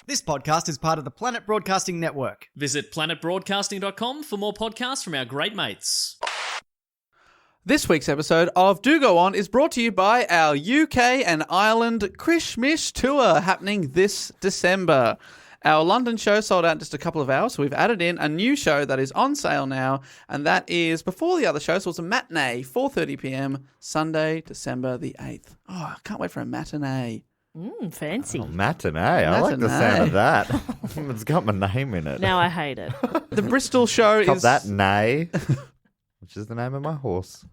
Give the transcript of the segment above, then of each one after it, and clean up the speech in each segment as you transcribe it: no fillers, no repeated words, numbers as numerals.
This podcast is part of the Planet Broadcasting Network. Visit planetbroadcasting.com for more podcasts from our great mates. This week's episode of Do Go On is brought to you by our UK and Ireland Krishmish tour happening this December. Our London show sold out in just a couple of hours, so we've added in a new show that is on sale now, and that is before the other show, so it's a matinee, 4:30pm, Sunday, December the 8th. Oh, I can't wait for a matinee. Fancy. Oh, matinee. I like the sound of that. It's got my name in it. Now I hate it. The Bristol show Cop is... that Nay, which is the name of my horse.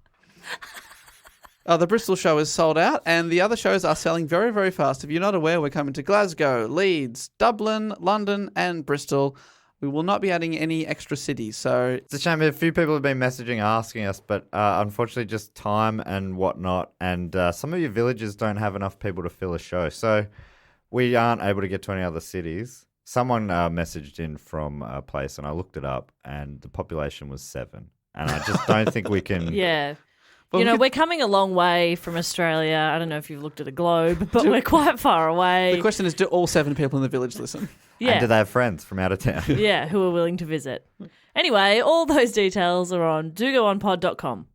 The Bristol show is sold out, and the other shows are selling very, very fast. If you're not aware, we're coming to Glasgow, Leeds, Dublin, London, and Bristol. We will not be adding any extra cities, so... It's a shame. A few people have been messaging asking us, but unfortunately just time and whatnot, and some of your villages don't have enough people to fill a show, so we aren't able to get to any other cities. Someone messaged in from a place, and I looked it up, and the population was 7, and I just don't think we can... Yeah. Well, we're coming a long way from Australia. I don't know if you've looked at a globe, but we're quite far away. The question is, do all 7 people in the village listen? Yeah. And do they have friends from out of town? Yeah, who are willing to visit. Anyway, all those details are on dogoonpod.com.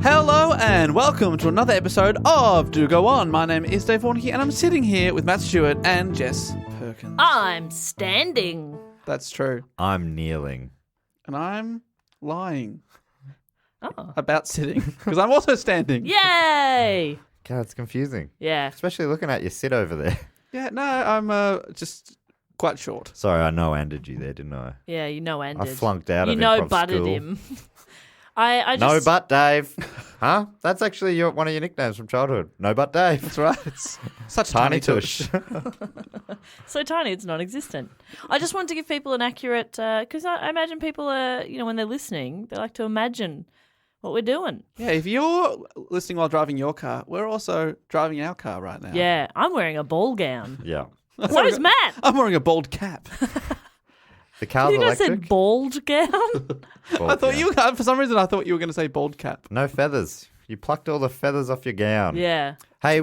Hello and welcome to another episode of Do Go On. My name is Dave Warnke and I'm sitting here with Matt Stewart and Jess Perkins. I'm standing. That's true. I'm kneeling. And I'm lying Oh. about sitting because I'm also standing. Yay! God, it's confusing. Yeah. Especially looking at you sit over there. Yeah, no, I'm just quite short. Sorry, I no-anded you there, didn't I? Yeah, you know Andy. I flunked out of You improv know butted school. him. I No just... butt Dave. Huh? That's actually one of your nicknames from childhood. No butt Dave. That's right. It's such Tiny tiny tush. So tiny, it's non-existent. I just wanted to give people an accurate... Because I imagine people are, when they're listening, they like to imagine what we're doing. Yeah, if you're listening while driving your car, we're also driving our car right now. Yeah, I'm wearing a ball gown. Yeah. So's Matt. I'm wearing a bald cap. The car's You guys electric. said bald gown? I thought for some reason I thought you were going to say bald cap. No feathers. You plucked all the feathers off your gown. Yeah. Hey,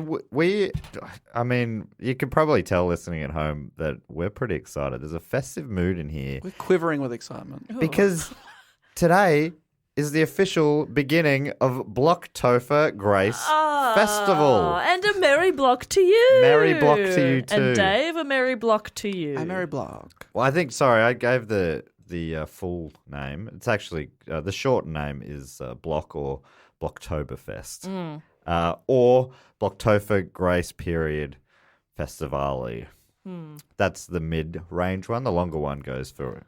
I mean, you can probably tell listening at home that we're pretty excited. There's a festive mood in here We're quivering with excitement. because today is the official beginning of Block-tober Grace Festival. And a merry block to you. Merry block to you too. And Dave, a merry block to you. A merry block. Well, I think, sorry, I gave the full name. It's actually, the short name is Block or Blocktoberfest. Or Block-tober Grace Period Festivale. That's the mid-range one. The longer one goes for,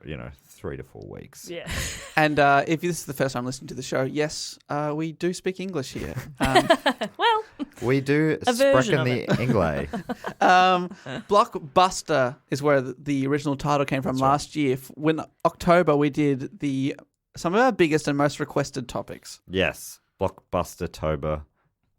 3 to 4 weeks. Yeah. And if this is the first time listening to the show, yes, we do speak English here. Well, We do A version sprechen of the English. Blockbuster is where the original title came from last year. When October, we did some of our biggest and most requested topics. Yes. Blockbuster-tober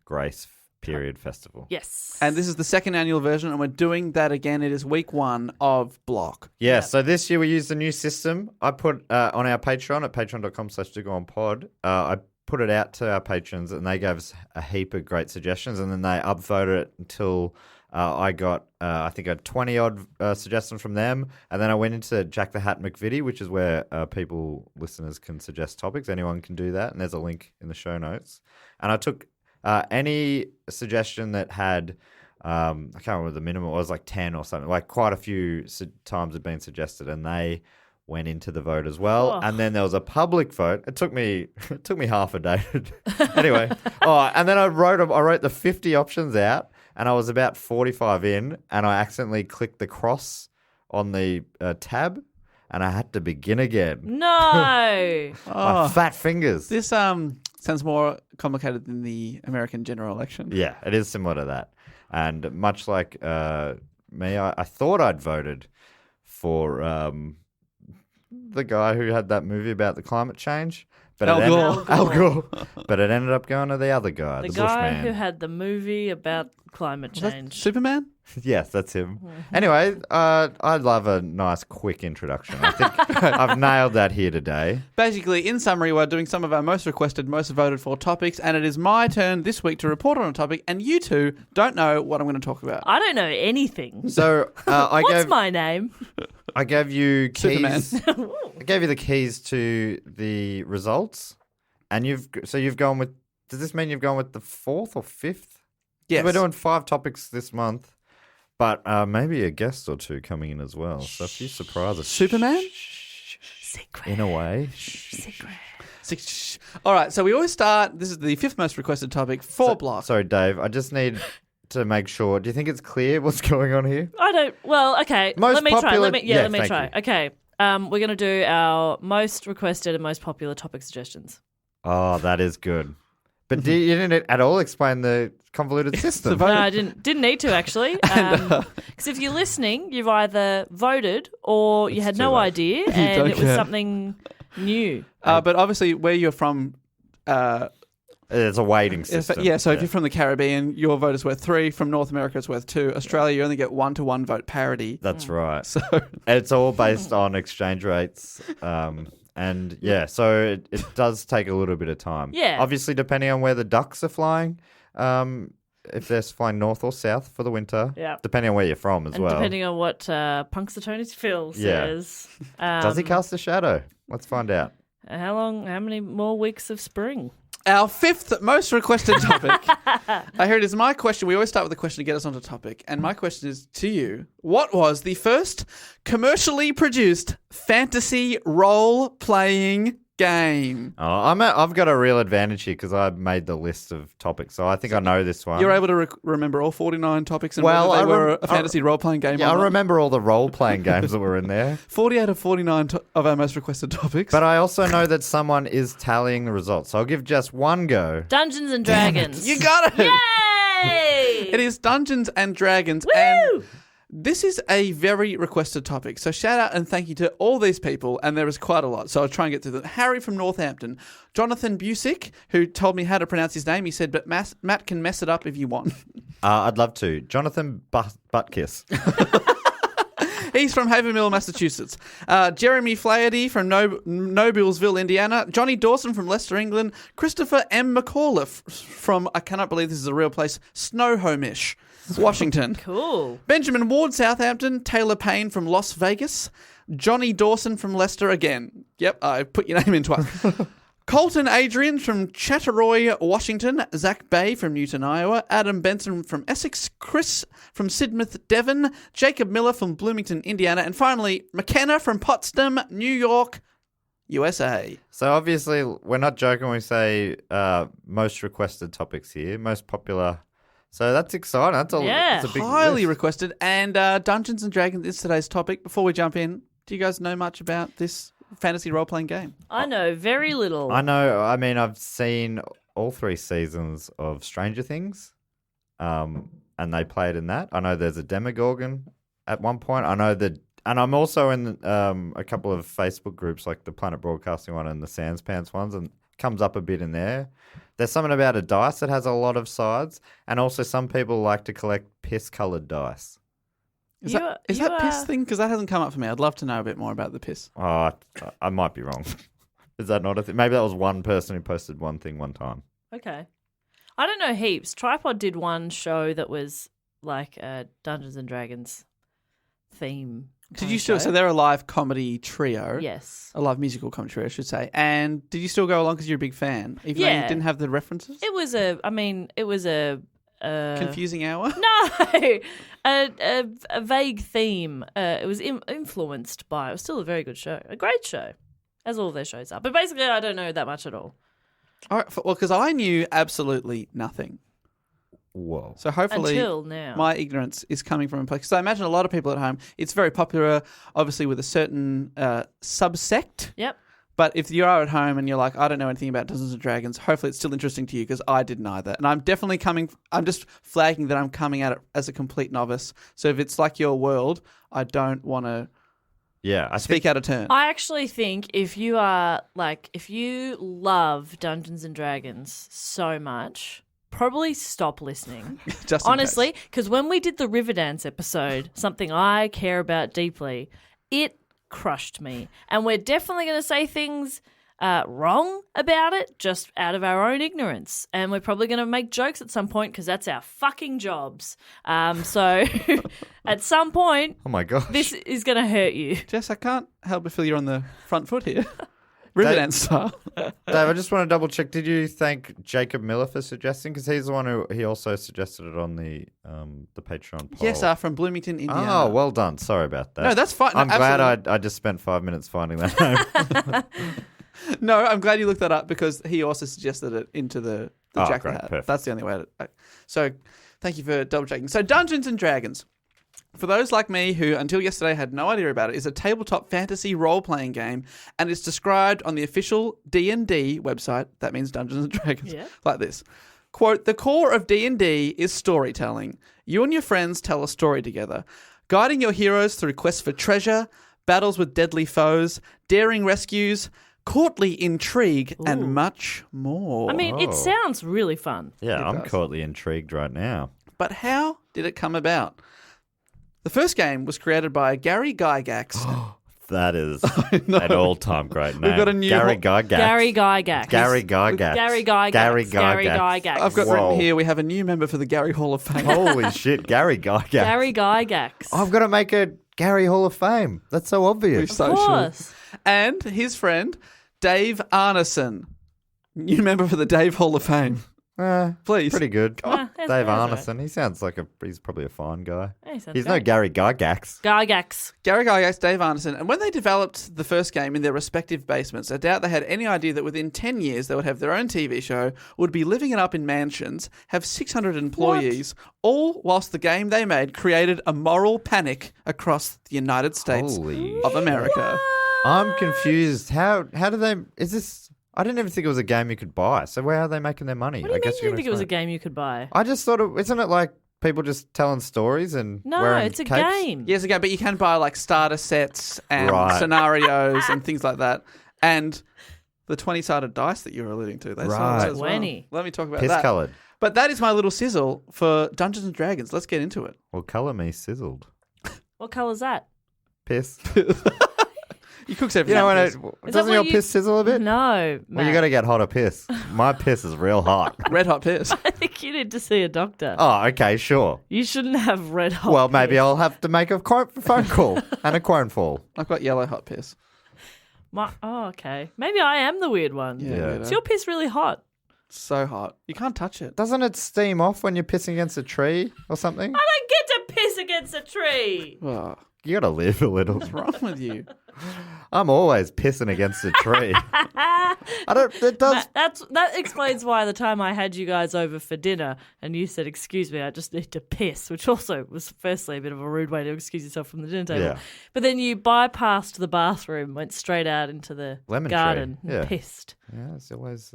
Grace Period Festival. yes. And this is the second annual version, and we're doing that again. It is week 1 of Block. Yeah, so this year we used a new system. I put on our Patreon at patreon.com/dogoonpod. I put it out to our patrons, and they gave us a heap of great suggestions, and then they upvoted it until I got, I think, a 20-odd suggestions from them, and then I went into Jack the Hat McVitie, which is where listeners can suggest topics. Anyone can do that, and there's a link in the show notes. And I took any suggestion that had, I can't remember the minimum, it was like 10 or something, like quite a few times had been suggested, and they went into the vote as well. Oh. And then there was a public vote. It took me half a day. Anyway, and then I wrote the 50 options out, and I was about 45 in, and I accidentally clicked the cross on the tab, and I had to begin again. No. My fat fingers. This sounds more complicated than the American general election. Yeah, it is similar to that. And much like me, I thought I'd voted for the guy who had that movie about the climate change. But Al Gore. But it ended up going to the other guy, The the guy Bushman. who had the movie about climate Was that change. Superman? Yes, that's him. Anyway, I'd love a nice, quick introduction. I think I've nailed that here today. Basically, in summary, we're doing some of our most requested, most voted for topics, and it is my turn this week to report on a topic, and you two don't know what I'm going to talk about. I don't know anything. So What's my name? I gave you Superman. keys. I gave you the keys to the results, and you've gone with. Does this mean you've gone with the 4th or 5th? Yes. We're doing 5 topics this month, but maybe a guest or two coming in as well. So a few surprises. Superman? Secret. In a way. Secret. All right, so we always start. This is the 5th most requested topic for Block. Sorry, Dave. I just need to make sure. Do you think it's clear what's going on here? I don't. Well, okay. Most let me try. popular- Let me thank try. you. Okay. We're going to do our most requested and most popular topic suggestions. Oh, that is good. But you didn't at all explain the convoluted system. No, I didn't need to actually. Because if you're listening, you've either voted or you had too no late. idea, and don't it was care. something new. But obviously, where you're from, It's a weighting system. so if you're from the Caribbean, your vote is worth 3. From North America, it's worth 2. Australia, you only get 1-to-1 vote parity. That's right. So It's all based on exchange rates. And yeah, so it does take a little bit of time. Yeah. Obviously, depending on where the ducks are flying, if they're flying north or south for the winter, Yeah. depending on where you're from as And well. depending on what Punxsutawney's Phil Yeah. says. Does he cast a shadow? Let's find out. How many more weeks of spring? our 5th most requested topic. Here it is. My question. We always start with a question to get us onto topic. And my question is to you. What was the first commercially produced fantasy role-playing game? Oh, I've got a real advantage here because I made the list of topics, so I think I know this one. You're able to remember all 49 topics and Well, whether they I were a fantasy role-playing game Yeah, or I not? remember all the role-playing games that were in there. 40 out of 49 of our most requested topics. But I also know that someone is tallying the results, so I'll give just one go. Dungeons and Dragons. You got it! Yay! It is Dungeons and Dragons. Woo! And this is a very requested topic. So shout out and thank you to all these people. And there is quite a lot. So I'll try and get through them. Harry from Northampton. Jonathan Busick, who told me how to pronounce his name. He said, but Matt can mess it up if you want. I'd love to. Jonathan Buttkiss. He's from Havermill, Massachusetts. Jeremy Flaherty from Noblesville, Indiana. Johnny Dawson from Leicester, England. Christopher M. McAuliffe from, I cannot believe this is a real place, Snohomish, Washington. Cool. Benjamin Ward, Southampton. Taylor Payne from Las Vegas. Johnny Dawson from Leicester again. Yep, I put your name in twice. Colton Adrian from Chatteroy, Washington. Zach Bay from Newton, Iowa. Adam Benson from Essex. Chris from Sidmouth, Devon. Jacob Miller from Bloomington, Indiana. And finally, McKenna from Potsdam, New York, USA. So obviously, we're not joking when we say most requested topics here, most popular. So that's exciting. That's a, Yeah. that's a big Highly list. requested. And Dungeons and Dragons is today's topic. Before we jump in, do you guys know much about this fantasy role-playing game? I know very little. I know. I mean, I've seen all 3 seasons of Stranger Things, and they played in that. I know there's a Demogorgon at one point. I know that, and I'm also in a couple of Facebook groups, like the Planet Broadcasting one and the Sans Pants ones, and it comes up a bit in there. There's something about a dice that has a lot of sides, and also some people like to collect piss-coloured dice. Is You that are- piss thing? Because that hasn't come up for me. I'd love to know a bit more about the piss. Oh, I might be wrong. Is that not a thing? Maybe that was one person who posted one thing one time. Okay. I don't know heaps. Tripod did one show that was like a Dungeons and Dragons theme. Did you still? So they're a live comedy trio. Yes. A live musical comedy trio, I should say. And did you still go along because you're a big fan, even though you Yeah. didn't have the references? It was a Confusing hour. No, a vague theme. It was influenced by. It was still a very good show, a great show, as all their shows are. But basically, I don't know that much at all. All right. Well, because I knew absolutely nothing. Whoa. So hopefully, Until now. my ignorance is coming from a place. Because I imagine a lot of people at home. It's very popular, obviously, with a certain subsect. Yep. But if you are at home and you're like, I don't know anything about Dungeons and Dragons, hopefully it's still interesting to you because I didn't either. And I'm definitely I'm just flagging that I'm coming at it as a complete novice. So if it's like your world, I don't want to speak out of turn. I actually think if you love Dungeons and Dragons so much, probably stop listening. Just in Honestly, case. because when we did the Riverdance episode, something I care about deeply, it crushed me. And we're definitely going to say things wrong about it, just out of our own ignorance. And we're probably going to make jokes at some point because that's our fucking jobs. So at some point, Oh my gosh. this is going to hurt you. Jess, I can't help but feel you're on the front foot here. Riverdance style. Dave, I just want to double check. Did you thank Jacob Miller for suggesting? Because he's the one who he also suggested it on the Patreon poll. Yes, from Bloomington, Indiana. Oh, well done. Sorry about that. No, that's fine. No, I'm glad absolutely. I just spent 5 minutes finding that name. No, I'm glad you looked that up because he also suggested it into the Oh, Jack the great, Hat. perfect. That's the only way to. So, thank you for double checking. So, Dungeons and Dragons, for those like me who until yesterday had no idea about it, is a tabletop fantasy role-playing game, and it's described on the official D&D website. That means Dungeons and Dragons. Yeah. Like this. Quote, the core of D&D is storytelling. You and your friends tell a story together, guiding your heroes through quests for treasure, battles with deadly foes, daring rescues, courtly intrigue, and much more. I mean, it sounds really fun. Yeah, I'm does. courtly intrigued right now. But how did it come about? The first game was created by Gary Gygax. That is know. an all-time great name. got a new Gary ho- Gygax. Gary Gygax. Gary Gygax. Gary Gygax. Gary Gary Gygax. Gygax. I've got Whoa. written here, we have a new member for the Gary Hall of Fame. Holy shit, Gary Gygax. Gary Gygax. I've got to make a Gary Hall of Fame. That's so We obvious. so Of should. course. And his friend, Dave Arneson. New member for the Dave Hall of Fame. Please. Pretty good. Ah, that's Dave right. Arneson. He sounds like he's probably a fine guy. Yeah, he sounds He's no great. Gary Gygax. Gygax. Gary Gygax, Dave Arneson. And when they developed the first game in their respective basements, I doubt they had any idea that within 10 years they would have their own TV show, would be living it up in mansions, have 600 employees, all whilst the game they made created a moral panic across the United States Holy of America. I'm confused. How do they... Is this... I didn't even think it was a game you could buy. So where are they making their money? What do you I guess mean you you're didn't think it was a game you could buy? I just thought isn't it like people just telling stories and No, wearing it's a capes? game. Yes, again, but you can buy like starter sets and Right. scenarios and things like that. And the 20-sided dice that you were alluding to. They sold Right. it as well. 20. Let me talk about Piss that. coloured. But that is my little sizzle for Dungeons & Dragons. Let's get into it. Well, colour me sizzled. What colour's that? Piss. You cooks You everything. know when Piss. doesn't what your you- piss sizzle a bit? No, Well, you Matt. got to get hotter piss. My piss is real hot. Red hot piss. I think you need to see a doctor. Oh, okay, sure. You shouldn't have red hot. Well, maybe piss. I'll have to make a phone call and a quone fall. I've got yellow hot piss. Okay. Maybe I am the weird one. Yeah. Is your piss really hot? So hot. You can't touch it. Doesn't it steam off when you're pissing against a tree or something? I don't get to piss against a tree. Oh, You got to live a little. what's wrong with you? I'm always pissing against a tree. I don't. It does. That explains why the time I had you guys over for dinner and you said, "Excuse me, I just need to piss," which also was firstly a bit of a rude way to excuse yourself from the dinner table. Yeah. But then you bypassed the bathroom, went straight out into the Lemon tree, garden, yeah. and pissed. Yeah, it's always.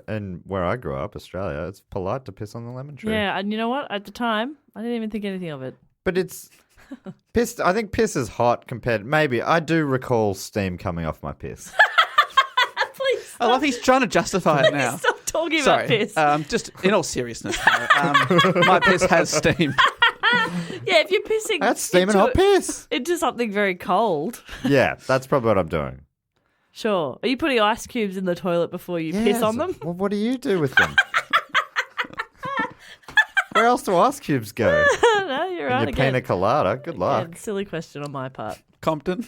And where I grew up, Australia, it's polite to piss on the lemon tree. Yeah, and you know what? At the time, I didn't even think anything of it. But it's piss. I think piss is hot compared. Maybe I do recall steam coming off my piss. Please I love he's trying to justify it now. stop talking Sorry. about piss. Just in all seriousness, though, my piss has steam. Yeah, if you're pissing That's steaming into hot piss. into something very cold. Yeah, that's probably what I'm doing. Sure. Are you putting ice cubes in the toilet before you piss on them? Well, what do you do with them? Where else do ice cubes go? No, you're In right your again. pina colada. Good luck. Again, silly question on my part. Compton.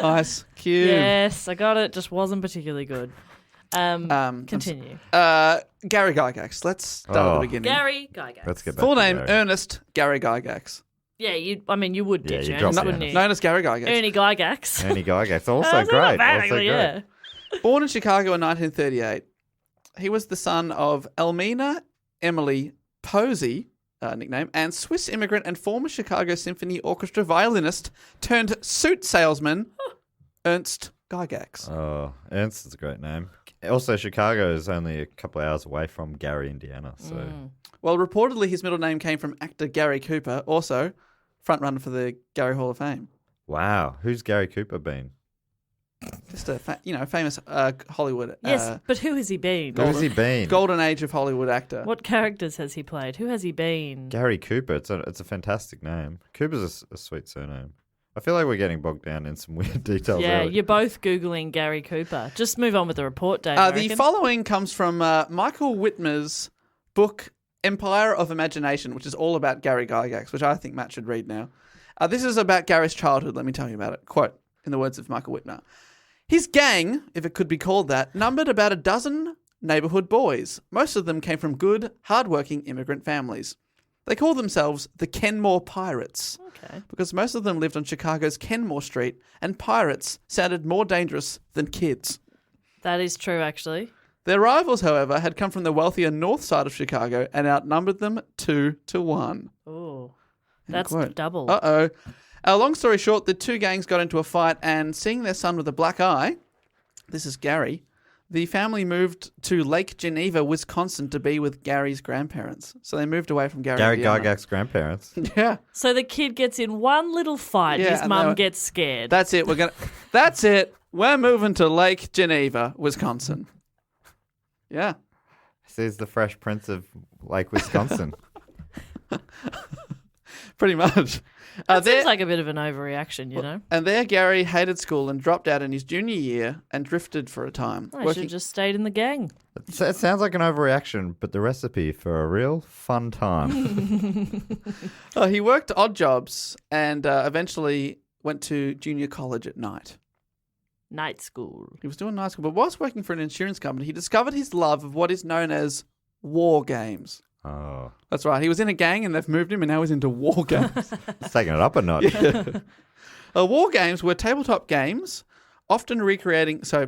Ice cube. Yes, I got it. Just wasn't particularly good. Continue. Gary Gygax. Let's start at the beginning. Gary Gygax. Let's get back Full to name, Gary. Ernest Gary Gygax. Yeah, you would Yeah, ditch you Ernest, dropped wouldn't it. you? Known as Gary Gygax. Ernie Gygax. Ernie Gygax. Also That's not great. bad, Also actually, great. yeah. Born in Chicago in 1938, he was the son of Elmina Emily Posey, nickname, and Swiss immigrant and former Chicago Symphony Orchestra violinist turned suit salesman Ernst Gygax. Oh, Ernst is a great name. Also, Chicago is only a couple of hours away from Gary, Indiana. So Well, reportedly his middle name came from actor Gary Cooper, also frontrunner for the Gary Hall of Fame. wow, who's Gary Cooper been? Just a famous Hollywood. Yes, but who has he been? Who has he been? Golden age of Hollywood actor. What characters has he played? Who has he been? Gary Cooper. It's a fantastic name. Cooper's a sweet surname. I feel like we're getting bogged down in some weird details. Yeah, early. you're both Googling Gary Cooper. Just move on with the report, Dave. I The reckon. following comes from Michael Whitmer's book Empire of Imagination, which is all about Gary Gygax, which I think Matt should read now. This is about Gary's childhood. Let me tell you about it. Quote, in the words of Michael Whitmer. His gang, if it could be called that, numbered about a dozen neighbourhood boys. Most of them came from good, hard-working immigrant families. They called themselves the Kenmore Pirates. Okay. Because most of them lived on Chicago's Kenmore Street, and pirates sounded more dangerous than kids. That is true, actually. Their rivals, however, had come from the wealthier north side of Chicago and outnumbered them 2-1. Oh, that's Quote. double. Uh-oh. Long story short, the two gangs got into a fight, and seeing their son with a black eye, this is Gary, the family moved to Lake Geneva, Wisconsin, to be with Gary's grandparents. So they moved away from Gary. Gary Gygax's grandparents. Yeah. So the kid gets in one little fight. Yeah, His and mum they- gets scared. That's it. That's it. We're moving to Lake Geneva, Wisconsin. Yeah. He's the Fresh Prince of Lake Wisconsin. Pretty much. That seems like a bit of an overreaction, you know? And there, Gary hated school and dropped out in his junior year and drifted for a time. I should have just stayed in the gang. It sounds like an overreaction, but the recipe for a real fun time. He worked odd jobs and eventually went to junior college at night. Night school. He was doing night school, but whilst working for an insurance company, he discovered his love of what is known as war games. Oh, That's right. He was in a gang and they've moved him and now he's into war games. it's taking it up a notch. War games were tabletop games, often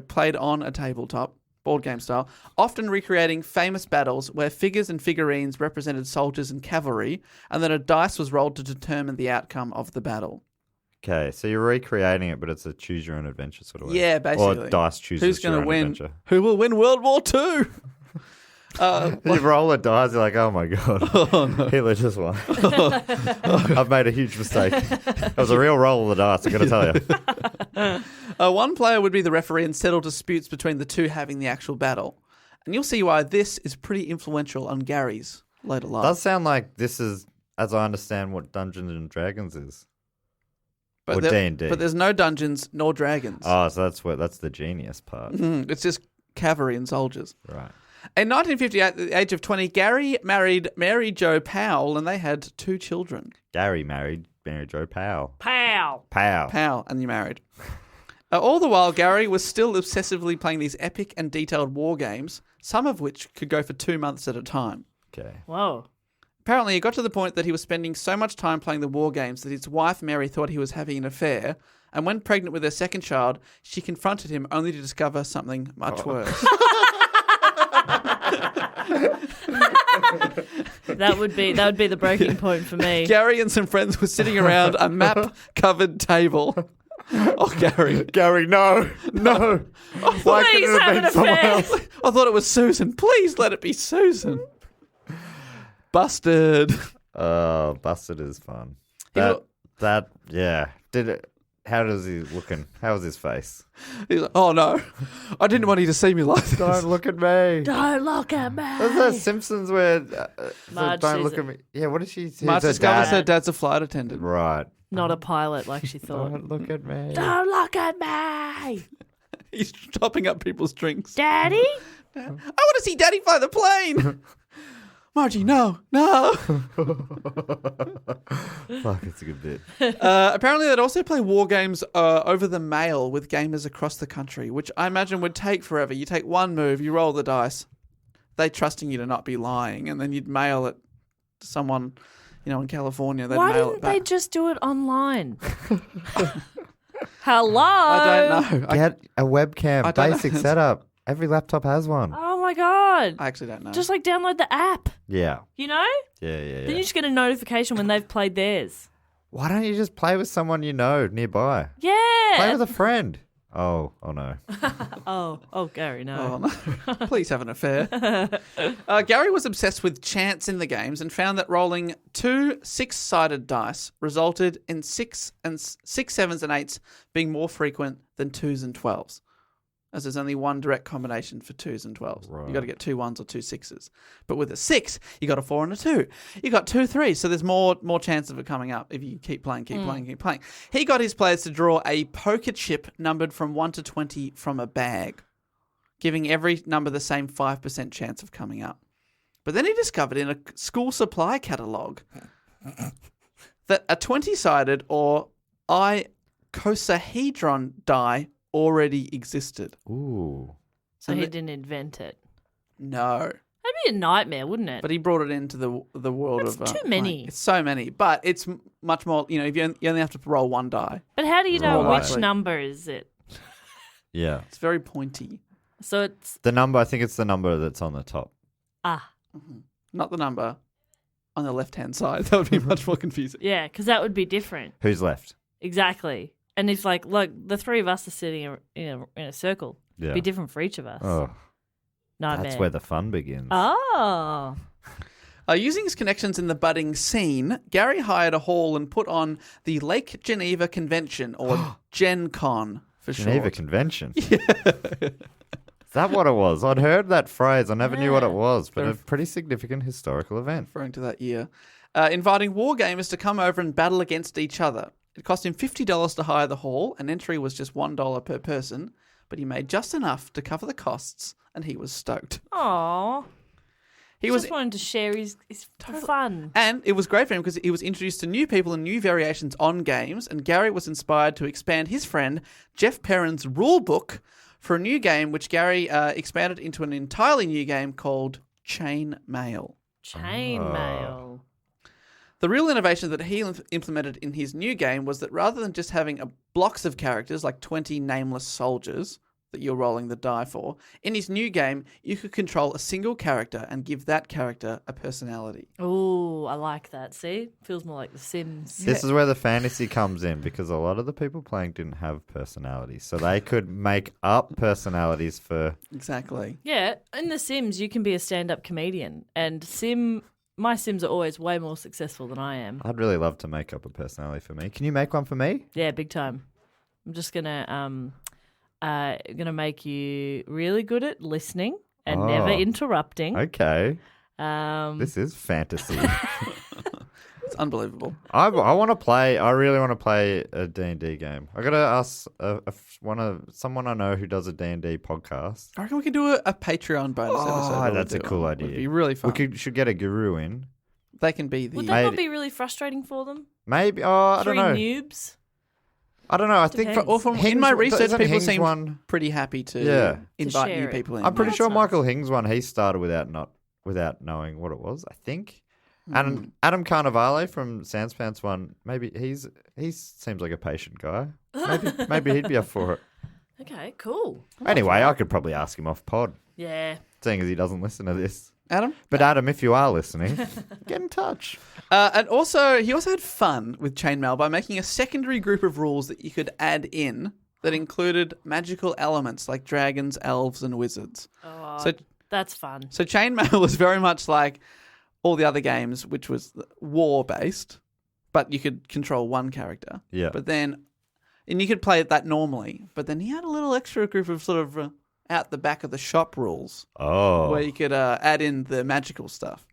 played on a tabletop, board game style, often recreating famous battles where figures and figurines represented soldiers and cavalry, and then a dice was rolled to determine the outcome of the battle. Okay, so you're recreating it, but it's a choose your own adventure sort of way. Yeah, basically. Or dice chooses Who's your going own to win? adventure. Who will win World War II? You roll a dice, you're like, oh my God, Hitler just won. I've made a huge mistake. It was a real roll of the dice, I've got to tell you. One player would be the referee and settle disputes between the two having the actual battle. And you'll see why this is pretty influential on Gary's later life. Does sound like this is, as I understand, what Dungeons and Dragons is. Or D&D. But there's no dungeons nor dragons. Oh, so that's the genius part. It's just cavalry and soldiers. Right. In 1958, at the age of 20, Gary married Mary Jo Powell, and they had 2 children. Gary married Mary Jo Powell. Pow! Powell, and you married. All the while, Gary was still obsessively playing these epic and detailed war games, some of which could go for 2 months at a time. Okay. Whoa. Apparently, it got to the point that he was spending so much time playing the war games that his wife, Mary, thought he was having an affair, and when pregnant with their second child, she confronted him only to discover something much worse. That would be the breaking point for me. Gary and some friends were sitting around a map-covered table. Oh, Gary. Gary, no. Why Please couldn't it have have an been someone affair. else? I thought it was Susan. Please let it be Susan. Busted. Oh, busted is fun. Yeah. Did it? How does he looking? How was his face? He's like, oh no, I didn't want you to see me like this. Don't look at me. Don't look at me. Was that Simpsons where Marge don't sees look it. at me? Yeah, what did she say? Marge Her discovers dad. her dad's a flight attendant. Right. Not a pilot like she thought. Don't look at me. Don't look at me. He's topping up people's drinks. Daddy? I want to see Daddy fly the plane. Margie, no. Fuck, it's a good bit. Apparently, they'd also play war games over the mail with gamers across the country, which I imagine would take forever. You take one move, you roll the dice, they trusting you to not be lying, and then you'd mail it to someone, in California. They'd Why mail didn't it back. they just do it online? Hello? I don't know. Get a webcam. I don't know. Basic setup. Every laptop has one. Oh my God. I actually don't know. Just like download the app, Yeah. you know? Yeah. Then you just get a notification when they've played theirs. Why don't you just play with someone you know nearby? Yeah. Play with a friend. Oh no. Oh, Gary, no. Oh, no. Please have an affair. Gary was obsessed with chance in the games and found that rolling 2 6-sided dice resulted in 6 7s and 8s being more frequent than 2s and 12s. As there's only one direct combination for 2s and 12s. Right. You've got to get 2 1s or 2 6s. But with a 6, you got a 4 and a 2. You got 2 3s, so there's more chance of it coming up if you keep playing. He got his players to draw a poker chip numbered from 1 to 20 from a bag, giving every number the same 5% chance of coming up. But then he discovered in a school supply catalogue that a 20-sided or icosahedron die already existed. Ooh. So he didn't invent it. No. That'd be a nightmare, wouldn't it? But he brought it into the world That's of... too many. playing. It's so many. But it's much more... if you only have to roll one die. But how do you know Right. which number is it? Yeah. It's very pointy. So it's... The number, I think it's the number that's on the top. Not the number on the left-hand side. That would be much more confusing. Yeah, because that would be different. Who's left? Exactly. And it's like, look, the three of us are sitting in a circle. Yeah. It'd be different for each of us. Oh, Nightmare. that's where the fun begins. Oh. Using his connections in the budding scene, Gary hired a hall and put on the Lake Geneva Convention, or Gen Con for Geneva short. Convention. Yeah. Is that what it was? I'd heard that phrase. I never knew what it was, but a pretty significant historical event. Referring to that year. Inviting war gamers to come over and battle against each other. It cost him $50 to hire the hall, and entry was just $1 per person, but he made just enough to cover the costs, and he was stoked. Aw. He just wanted to share his fun. And it was great for him because he was introduced to new people and new variations on games, and Gary was inspired to expand his friend Jeff Perrin's rule book for a new game, which Gary expanded into an entirely new game called Chainmail. Chainmail. The real innovation that he implemented in his new game was that rather than just having blocks of characters, like 20 nameless soldiers that you're rolling the die for, in his new game, you could control a single character and give that character a personality. Oh, I like that. See? Feels more like The Sims. This is where the fantasy comes in, because a lot of the people playing didn't have personalities. So they could make up personalities for... Exactly. Yeah, in The Sims, you can be a stand-up comedian, and my Sims are always way more successful than I am. I'd really love to make up a personality for me. Can you make one for me? Yeah, big time. I'm just gonna make you really good at listening and never interrupting. Okay. This is fantasy. It's unbelievable. I want to play. I really want to play a D&D game. I got to ask someone I know who does a D&D podcast. I reckon we can do a Patreon bonus episode. Oh, that's a cool idea. It'd be really fun. We should get a guru in. They can be the... Would that not be really frustrating for them? Maybe. Oh, I don't know. Three noobs? I don't know. I think in my research, people Hing's seem pretty happy to invite share new it. people in. I'm pretty sure nice. Michael Hing's one, he started without knowing what it was, I think. And Adam Carnivale from Sanspants one, maybe he seems like a patient guy. Maybe he'd be up for it. Okay, cool. Anyway, I could probably ask him off pod, Yeah. seeing as he doesn't listen to this. Adam? But Adam, if you are listening, get in touch. And also, he also had fun with Chainmail by making a secondary group of rules that you could add in that included magical elements like dragons, elves, and wizards. Oh, that's fun. So Chainmail was very much like all the other games, which was war-based, but you could control one character. Yeah. And you could play that normally. But then he had a little extra group of sort of out the back of the shop rules. Oh. Where you could add in the magical stuff.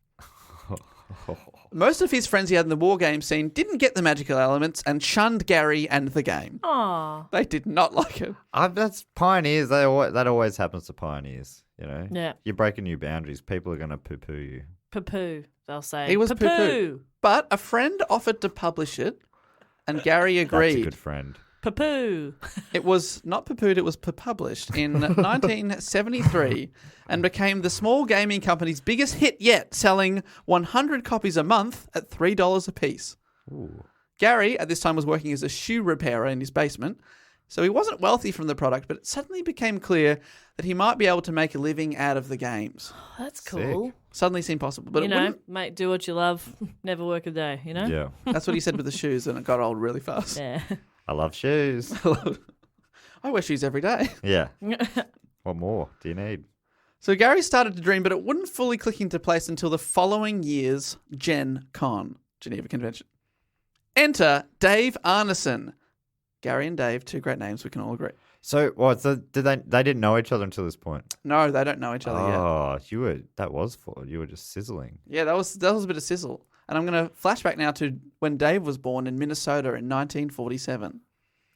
Most of his friends he had in the war game scene didn't get the magical elements and shunned Gary and the game. Aw. They did not like it. That's pioneers. That always happens to pioneers, you know? Yeah. You're breaking new boundaries. People are going to poo-poo you. Poo-poo, they'll say. He was poo-poo. poo-poo. But a friend offered to publish it, and Gary agreed. That's a good friend. Poo-poo. It was not poo-pooed, it was published in 1973 and became the small gaming company's biggest hit yet, selling 100 copies a month at $3 a piece. Ooh. Gary, at this time, was working as a shoe repairer in his basement, so he wasn't wealthy from the product, but it suddenly became clear that he might be able to make a living out of the games. That's cool. Suddenly seemed possible, but mate, do what you love, never work a day, you know? Yeah. that's what he said with the shoes, and it got old really fast. Yeah. I love shoes. I wear shoes every day. Yeah. What more do you need? So Gary started to dream, but it wouldn't fully click into place until the following year's Gen Con, Geneva Convention. Enter Dave Arneson. Gary and Dave, two great names, we can all agree. So what? So did they didn't know each other until this point? No, they don't know each other yet. Oh, you were just sizzling. Yeah, that was a bit of sizzle. And I'm going to flashback now to when Dave was born in Minnesota in 1947.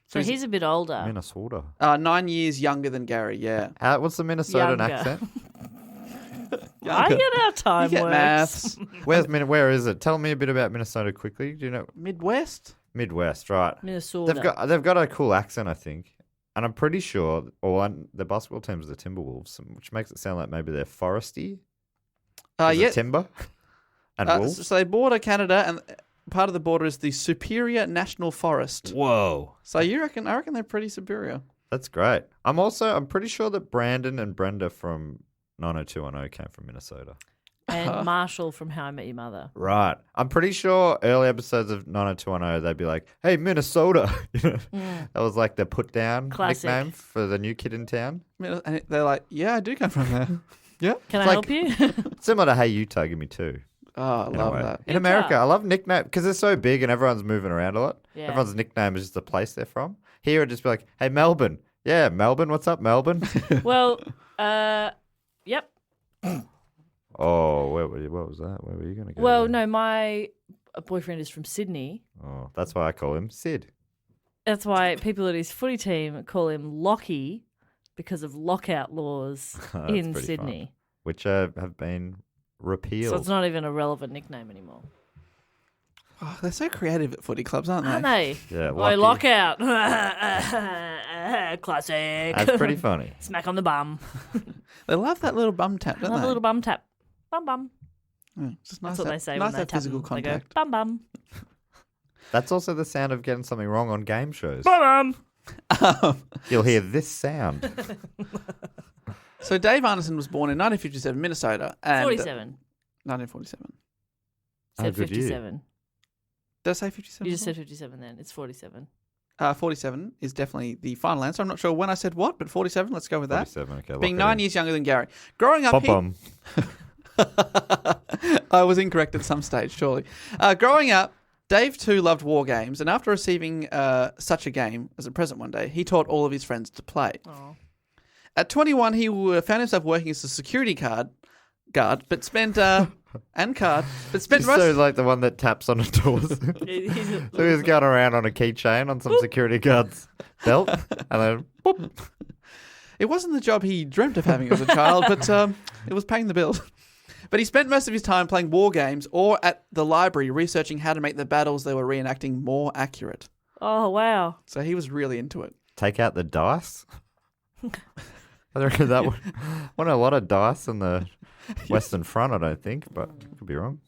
So he's a bit older. Minnesota. 9 years younger than Gary, yeah. What's the Minnesotan Younger. accent? I get how time You get works. maths. Where is it? Tell me a bit about Minnesota quickly. Do you know? Midwest? Midwest, right? Minnesota. They've got a cool accent, I think, and I'm pretty sure. The basketball team is the Timberwolves, which makes it sound like maybe they're foresty. Yeah. Timber and wolves. So they border Canada, and part of the border is the Superior National Forest. Whoa, So I reckon they're pretty superior. that's great. I'm pretty sure that Brandon and Brenda from 90210 came from Minnesota. And Marshall from How I Met Your Mother. Right. I'm pretty sure early episodes of 90210 they'd be like, "Hey, Minnesota." That was like the put down Classic. nickname for the new kid in town. And they're like, yeah, I do come from there. Yeah. Can I It's help you? Similar to "Hey Utah, give me two." Oh, I in a love way. that. In America, I love nickname because they're so big and everyone's moving around a lot. Yeah. Everyone's nickname is just the place they're from. Here, it'd just be like, "Hey, Melbourne." Yeah, Melbourne. What's up, Melbourne? Well, yep. Oh, what was that? Where were you going to go? Well, there? no, my boyfriend is from Sydney. Oh, that's why I call him Sid. That's why people at his footy team call him Lockie because of lockout laws That's in pretty Sydney. fun. Which have been repealed. So it's not even a relevant nickname anymore. Oh, they're so creative at footy clubs, aren't they? Aren't they? Yeah, Oh, lucky. lockout. Classic. That's pretty funny. Smack on the bum. They love that little bum tap, don't Love they? a little bum tap. Bum bum. Yeah, it's just nice That's what to- they say nice when to they have tap physical them. They go, contact. bum bum. That's also the sound of getting something wrong on game shows. Bum bum. You'll hear this sound. So Dave Arneson was born in 1957, Minnesota. And 47. 1947. Oh, Said good year. 57. Did I say 57? You just said 57 then. It's 47. 47 is definitely the final answer. I'm not sure when I said what, but 47, let's go with that. 47, okay. Being lock it 9 in. years younger than Gary. Growing up, Bum, I was incorrect at some stage, surely. Growing up, Dave too loved war games, and after receiving such a game as a present one day, he taught all of his friends to play. Oh. At 21, he found himself working as a security guard, but spent Just most. so like the one that taps on the doors. So he was going around on a keychain on some security guard's belt, and then boop. It wasn't the job he dreamt of having as a child, but it was paying the bills. But he spent most of his time playing war games or at the library researching how to make the battles they were reenacting more accurate. Oh, wow. So he was really into it. Take out the dice. I reckon that one. Won a lot of dice in the Western Front, I don't think, but could be wrong.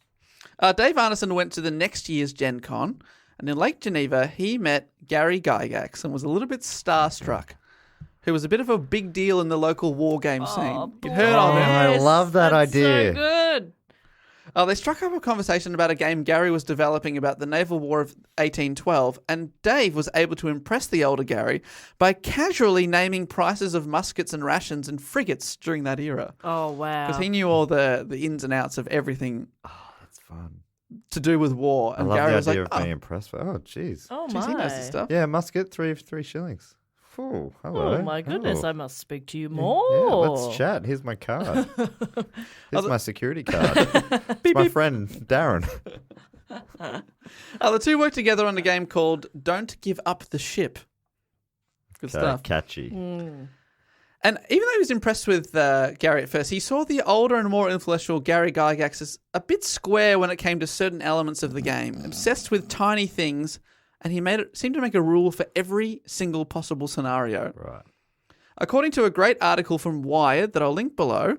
Dave Arneson went to the next year's Gen Con, and in Lake Geneva, he met Gary Gygax and was a little bit starstruck, who was a bit of a big deal in the local war game scene. You'd heard of him. I love that That's idea. so good. They struck up a conversation about a game Gary was developing about the Naval War of 1812, and Dave was able to impress the older Gary by casually naming prices of muskets and rations and frigates during that era. Oh, wow. Because he knew all the ins and outs of everything That's fun. to do with war. I And love Gary the was idea like, of being impressed. Oh, jeez. Oh, geez, he knows my. this stuff. Yeah, musket, three shillings. Oh, hello. Oh, my goodness. Oh. I must speak to you more. Yeah, let's chat. Here's my card. Here's my security card. It's my friend, Darren. The two worked together on a game called Don't Give Up the Ship. Good stuff. Catchy. Mm. And even though he was impressed with Gary at first, he saw the older and more influential Gary Gygax as a bit square when it came to certain elements of the game, obsessed with tiny things, and he seemed to make a rule for every single possible scenario. Right. According to a great article from Wired that I'll link below,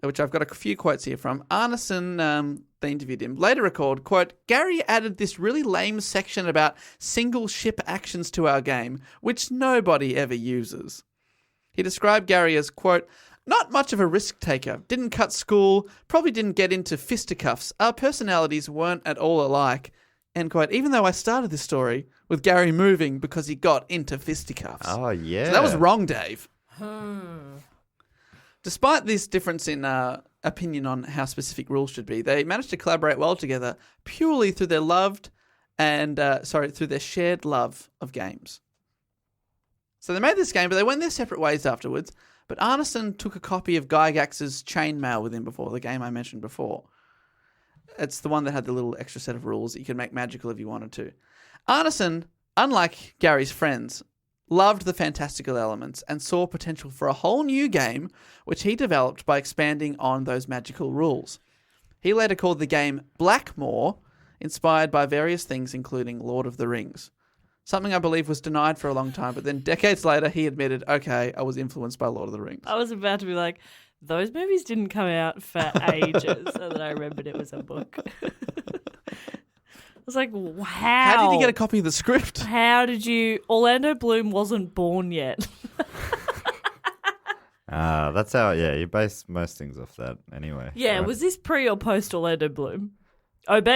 which I've got a few quotes here from, Arneson, they interviewed him, later recalled, quote, Gary added this really lame section about single ship actions to our game, which nobody ever uses. He described Gary as, quote, not much of a risk taker, didn't cut school, probably didn't get into fisticuffs. Our personalities weren't at all alike. end quote, even though I started this story with Gary moving because he got into fisticuffs. Oh, yeah. So that was wrong, Dave. Despite this difference in opinion on how specific rules should be, they managed to collaborate well together purely through their through their shared love of games. So they made this game, but they went their separate ways afterwards. But Arneson took a copy of Gygax's Chainmail with him before, the game I mentioned before. It's the one that had the little extra set of rules that you could make magical if you wanted to. Arneson, unlike Gary's friends, loved the fantastical elements and saw potential for a whole new game, which he developed by expanding on those magical rules. He later called the game Blackmoor, inspired by various things including Lord of the Rings. Something I believe was denied for a long time, but then decades later he admitted, okay, I was influenced by Lord of the Rings. I was about to be like, those movies didn't come out for ages, so that I remembered it was a book. I was like, wow. How did you get a copy of the script? How did you... Orlando Bloom wasn't born yet. That's how, you base most things off that anyway. Yeah, right? was this pre or post Orlando Bloom? OB.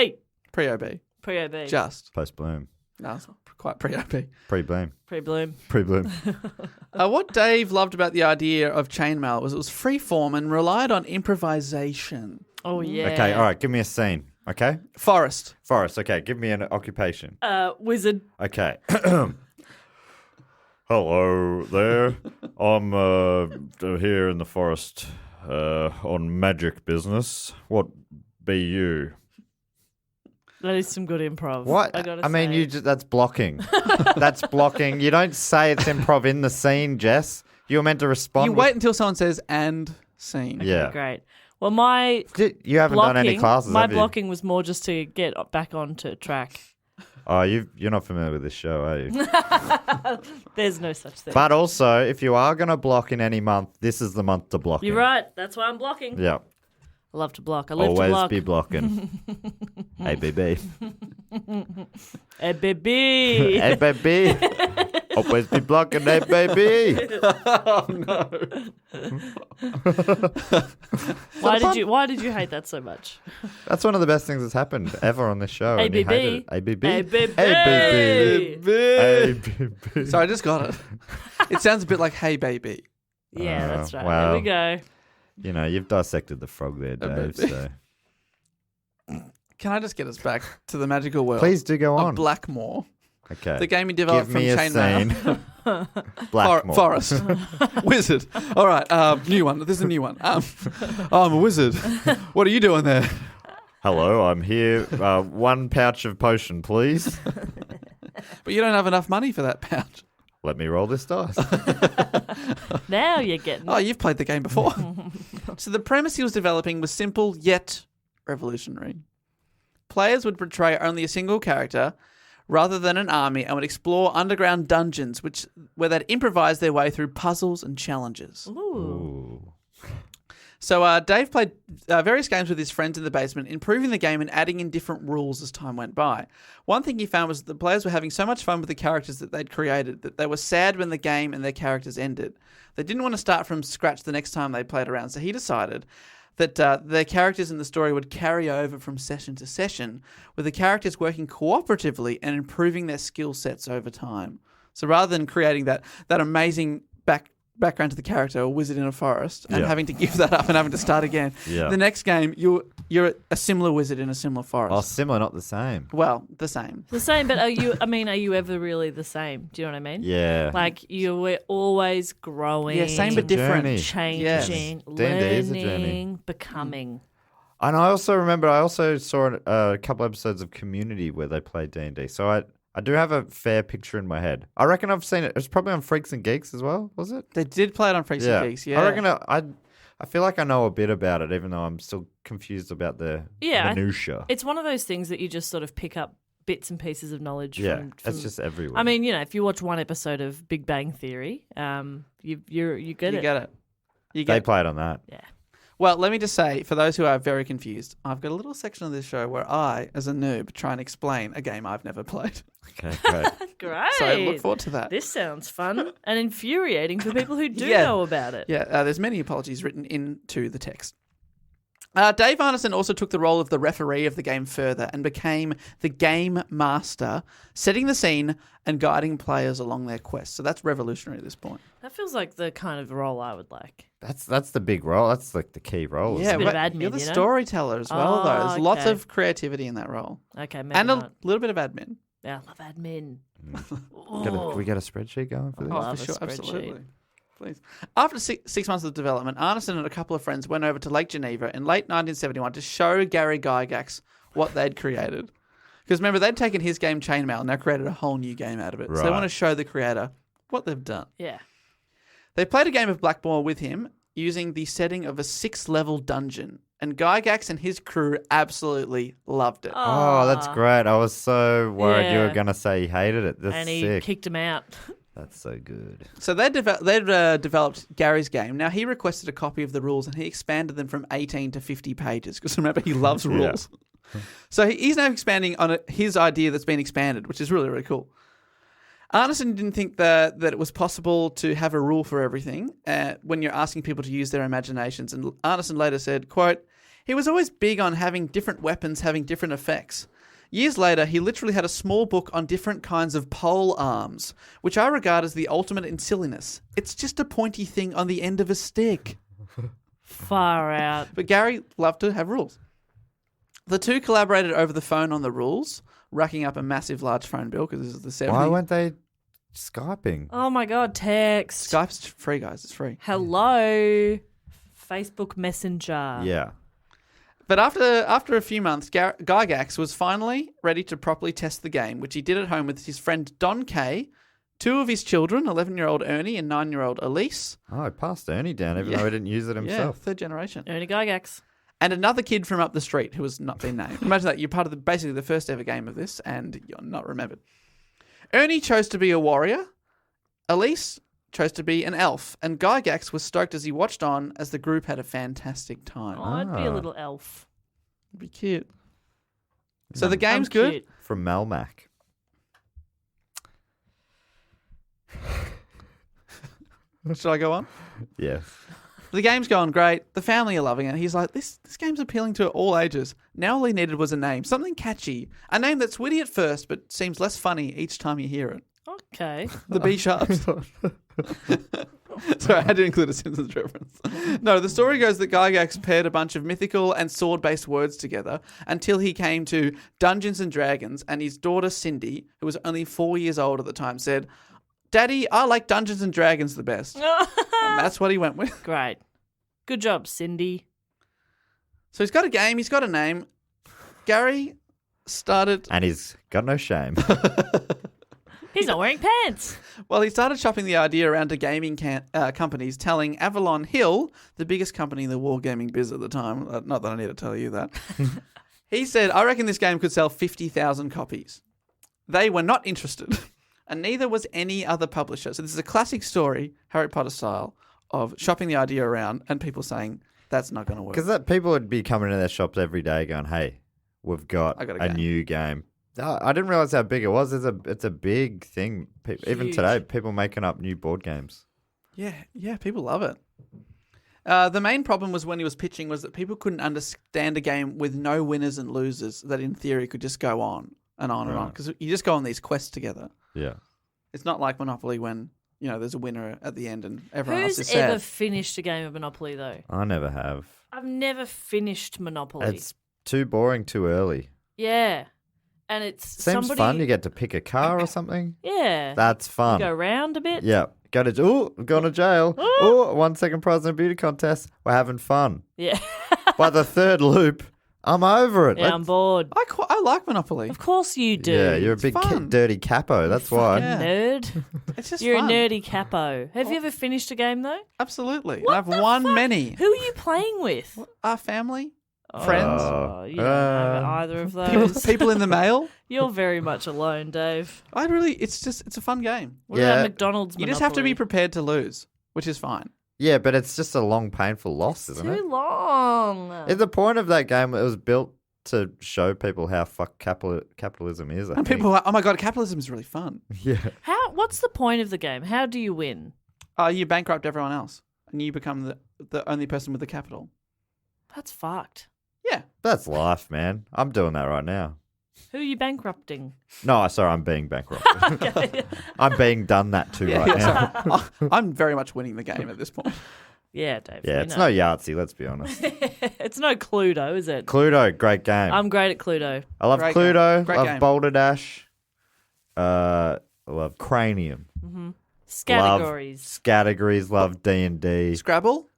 Pre-OB. Pre-OB. Just. Post-Bloom. No, it's quite pre-OB. Pre-Bloom. Pre-Bloom. Pre-Bloom. What Dave loved about the idea of Chainmail was it was freeform and relied on improvisation. Oh, yeah. Okay, all right, give me a scene, okay? Forest. Forest, okay, give me an occupation. Wizard. Okay. Hello there. I'm here in the forest on magic business. What be you? That is some good improv. What? I mean, say. that's blocking. That's blocking. You don't say it's improv in the scene, Jess. You're meant to respond. You wait until someone says, and scene. Yeah. Great. Well, my You haven't done any classes, my have you? blocking was more just to get back onto track. Oh, you're not familiar with this show, are you? There's no such thing. But also, if you are going to block in any month, this is the month to block You're in. right. That's why I'm blocking. Yeah. I love to block. I live Always to block. be blocking. Hey, baby. Hey, baby. Hey, baby. Always be blocking, hey, baby. Oh, no. Why did you hate that so much? That's one of the best things that's happened ever on this show. Hey, and you baby. hated it. Hey, baby. Hey, baby. Hey, baby. Hey, baby. Sorry, I just got it. It sounds a bit like, hey, baby. Yeah, that's right. wow. There we go. You know, you've dissected the frog there, Dave. baby. So Can I just get us back to the magical world please do go of on. Blackmoor? Okay. The game he developed Give from me a Chainmail. scene. Blackmoor. Forest. Wizard. All right, new one. There's a new one. I'm a wizard. What are you doing there? Hello, I'm here. 1 pouch of potion, please. But you don't have enough money for that pouch. Let me roll this dice. Now you're getting Oh, you've played the game before. So the premise he was developing was simple yet revolutionary. Players would portray only a single character rather than an army and would explore underground dungeons where they'd improvise their way through puzzles and challenges. Ooh. Ooh. So Dave played various games with his friends in the basement, improving the game and adding in different rules as time went by. One thing he found was that the players were having so much fun with the characters that they'd created that they were sad when the game and their characters ended. They didn't want to start from scratch the next time they played around, so he decided that their characters in the story would carry over from session to session, with the characters working cooperatively and improving their skill sets over time. So rather than creating that amazing background to the character, a wizard in a forest, and having to give that up and having to start again, the next game you're a similar wizard in a similar forest. Oh, similar, not the same. Well, the same. The same, but are you ever really the same? Do you know what I mean? Yeah. Like we're always growing. Yeah, same but different. Journey. Changing, D&D is a journey. learning, becoming. And I also saw a couple episodes of Community where they played D&D. So I do have a fair picture in my head. I reckon I've seen it. It was probably on Freaks and Geeks as well, was it? They did play it on Freaks and Geeks, yeah. I reckon I feel like I know a bit about it, even though I'm still confused about the minutiae. It's one of those things that you just sort of pick up bits and pieces of knowledge from. It's just everywhere. I mean, if you watch one episode of Big Bang Theory, you get it. They played on that. Yeah. Well, let me just say, for those who are very confused, I've got a little section of this show where I, as a noob, try and explain a game I've never played. Okay, great. Great. So look forward to that. This sounds fun and infuriating for people who do Yeah. know about it. Yeah, there's many apologies written into the text. Dave Arneson also took the role of the referee of the game further and became the game master, setting the scene and guiding players along their quest. So that's revolutionary at this point. That feels like the kind of role I would like. That's the big role. That's like the key role. Yeah, a bit of but admin, you're the you know? storyteller as well, though. There's lots okay. of creativity in that role. Okay, maybe And a not. little bit of admin. Yeah, I love admin. Can we get a spreadsheet going for this? Love for a sure, spreadsheet. absolutely. Please. After 6 months of development, Arneson and a couple of friends went over to Lake Geneva in late 1971 to show Gary Gygax what they'd created. Because remember, they'd taken his game Chainmail and now created a whole new game out of it. So they Right. want to show the creator what they've done. Yeah. They played a game of Blackmoor with him using the setting of a 6-level dungeon. And Gygax and his crew absolutely loved it. Oh, that's great. I was so worried you were Yeah. going to say he hated it. That's And he sick. kicked him out. That's so good. So they'd developed Gary's game. Now, he requested a copy of the rules and he expanded them from 18 to 50 pages because remember, he loves rules. So he's now expanding on his idea that's been expanded, which is really, really cool. Arneson didn't think that it was possible to have a rule for everything when you're asking people to use their imaginations. And Arneson later said, quote, he was always big on having different weapons having different effects. Years later, he literally had a small book on different kinds of pole arms, which I regard as the ultimate in silliness. It's just a pointy thing on the end of a stick. Far out. But Gary loved to have rules. The two collaborated over the phone on the rules, racking up a massive large phone bill because this is the 70s. Why weren't they Skyping? Oh my God, text. Skype's free, guys. It's free. Hello. Facebook Messenger. Yeah. But after a few months, Gygax was finally ready to properly test the game, which he did at home with his friend Don Kay, two of his children, 11-year-old Ernie and 9-year-old Elise. Oh, he passed Ernie down even though he didn't use it Yeah, himself. third generation. Ernie Gygax. And another kid from up the street who has not been named. Imagine that. You're part of basically the first ever game of this and you're not remembered. Ernie chose to be a warrior. Elise chose to be an elf. And Gygax was stoked as he watched on as the group had a fantastic time. Oh, I'd be a little elf. It'd be cute. So the game's I'm good. cute. From Melmac. Should I go on? Yes. The game's going great. The family are loving it. He's like, this game's appealing to all ages. Now all he needed was a name. Something catchy. A name that's witty at first, but seems less funny each time you hear it. Okay. The B sharps. Sorry, I had to include a Simpsons reference. No, the story goes that Gygax paired a bunch of mythical and sword-based words together until he came to Dungeons and Dragons, and his daughter Cindy, who was only 4 years old at the time, said, Daddy, I like Dungeons and Dragons the best. And that's what he went with. Great. Good job, Cindy. So he's got a game, he's got a name. Gary started... And he's got no shame. He's not wearing pants. Well, he started shopping the idea around to gaming companies, telling Avalon Hill, the biggest company in the wargaming biz at the time, not that I need to tell you that, he said, I reckon this game could sell 50,000 copies. They were not interested, and neither was any other publisher. So this is a classic story, Harry Potter style, of shopping the idea around and people saying, that's not going to work. Because people would be coming to their shops every day going, hey, we've got I got a a game. new game. I didn't realize how big it was. It's a big thing. Even Huge. today, people making up new board games. Yeah, people love it. The main problem was when he was pitching was that people couldn't understand a game with no winners and losers that in theory could just go on and on and on. Because you just go on these quests together. Yeah. It's not like Monopoly when, there's a winner at the end and everyone else is Who's ever sad. finished a game of Monopoly, though? I never have. I've never finished Monopoly. It's too boring too early. Yeah. And it's Seems somebody... fun. You get to pick a car or something. Yeah. That's fun. Go round a bit. Yeah. I'm going to jail. Oh, 1 second prize in a beauty contest. We're having fun. Yeah. By the third loop, I'm over it. Yeah, I'm bored. I like Monopoly. Of course you do. Yeah, you're a big fun. dirty capo. That's why. Yeah. Nerd. It's just You're fun. a nerdy capo. Have you ever finished a game, though? Absolutely. What I've the won fuck? many. Who are you playing with? Our family, friends, Oh, you don't have either of those. people in the mail. You're very much alone, Dave. It's a fun game. What Yeah. about McDonald's You just have to be Monopoly? prepared to lose, which is fine. Yeah, but it's just a long, painful loss, isn't it? Too long. At the point of that game, it was built to show people how capitalism is. I And think. people are, oh my God, capitalism is really fun. Yeah. What's the point of the game? How do you win? You bankrupt everyone else and you become the only person with the capital. That's fucked. Yeah. That's life, man. I'm doing that right now. Who are you bankrupting? No, sorry, I'm being bankrupted. I'm being done that to right now. Sorry. I'm very much winning the game at this point. Yeah, Dave. Yeah, we it's know. no Yahtzee, let's be honest. It's no Cluedo, is it? Cluedo, great game. I'm great at Cluedo. I love Great Cluedo, game. Great love game. Boulder Dash, I love Cranium. Categories. Categories, love D&D. Scrabble,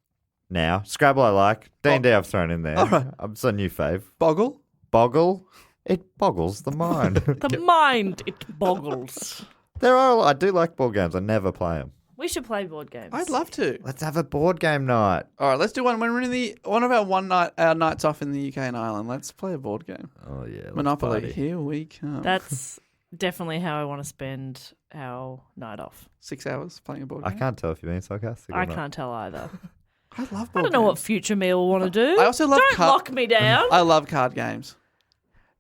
Now, Scrabble I like. D&D I've thrown in there. All right. It's a new fave. Boggle. Boggle, it boggles the mind. The mind, it boggles. I do like board games. I never play them. We should play board games. I'd love to. Let's have a board game night. All right, let's do one when we're in one of our nights off in the UK and Ireland. Let's play a board game. Oh yeah, let's Monopoly. party. Here we come. That's definitely how I want to spend our night off. 6 hours playing a board I game. can't tell if you're being sarcastic. I or not. can't tell either. I love I board don't know what games. future me will want to do. I also love Don't lock me down. I love card games.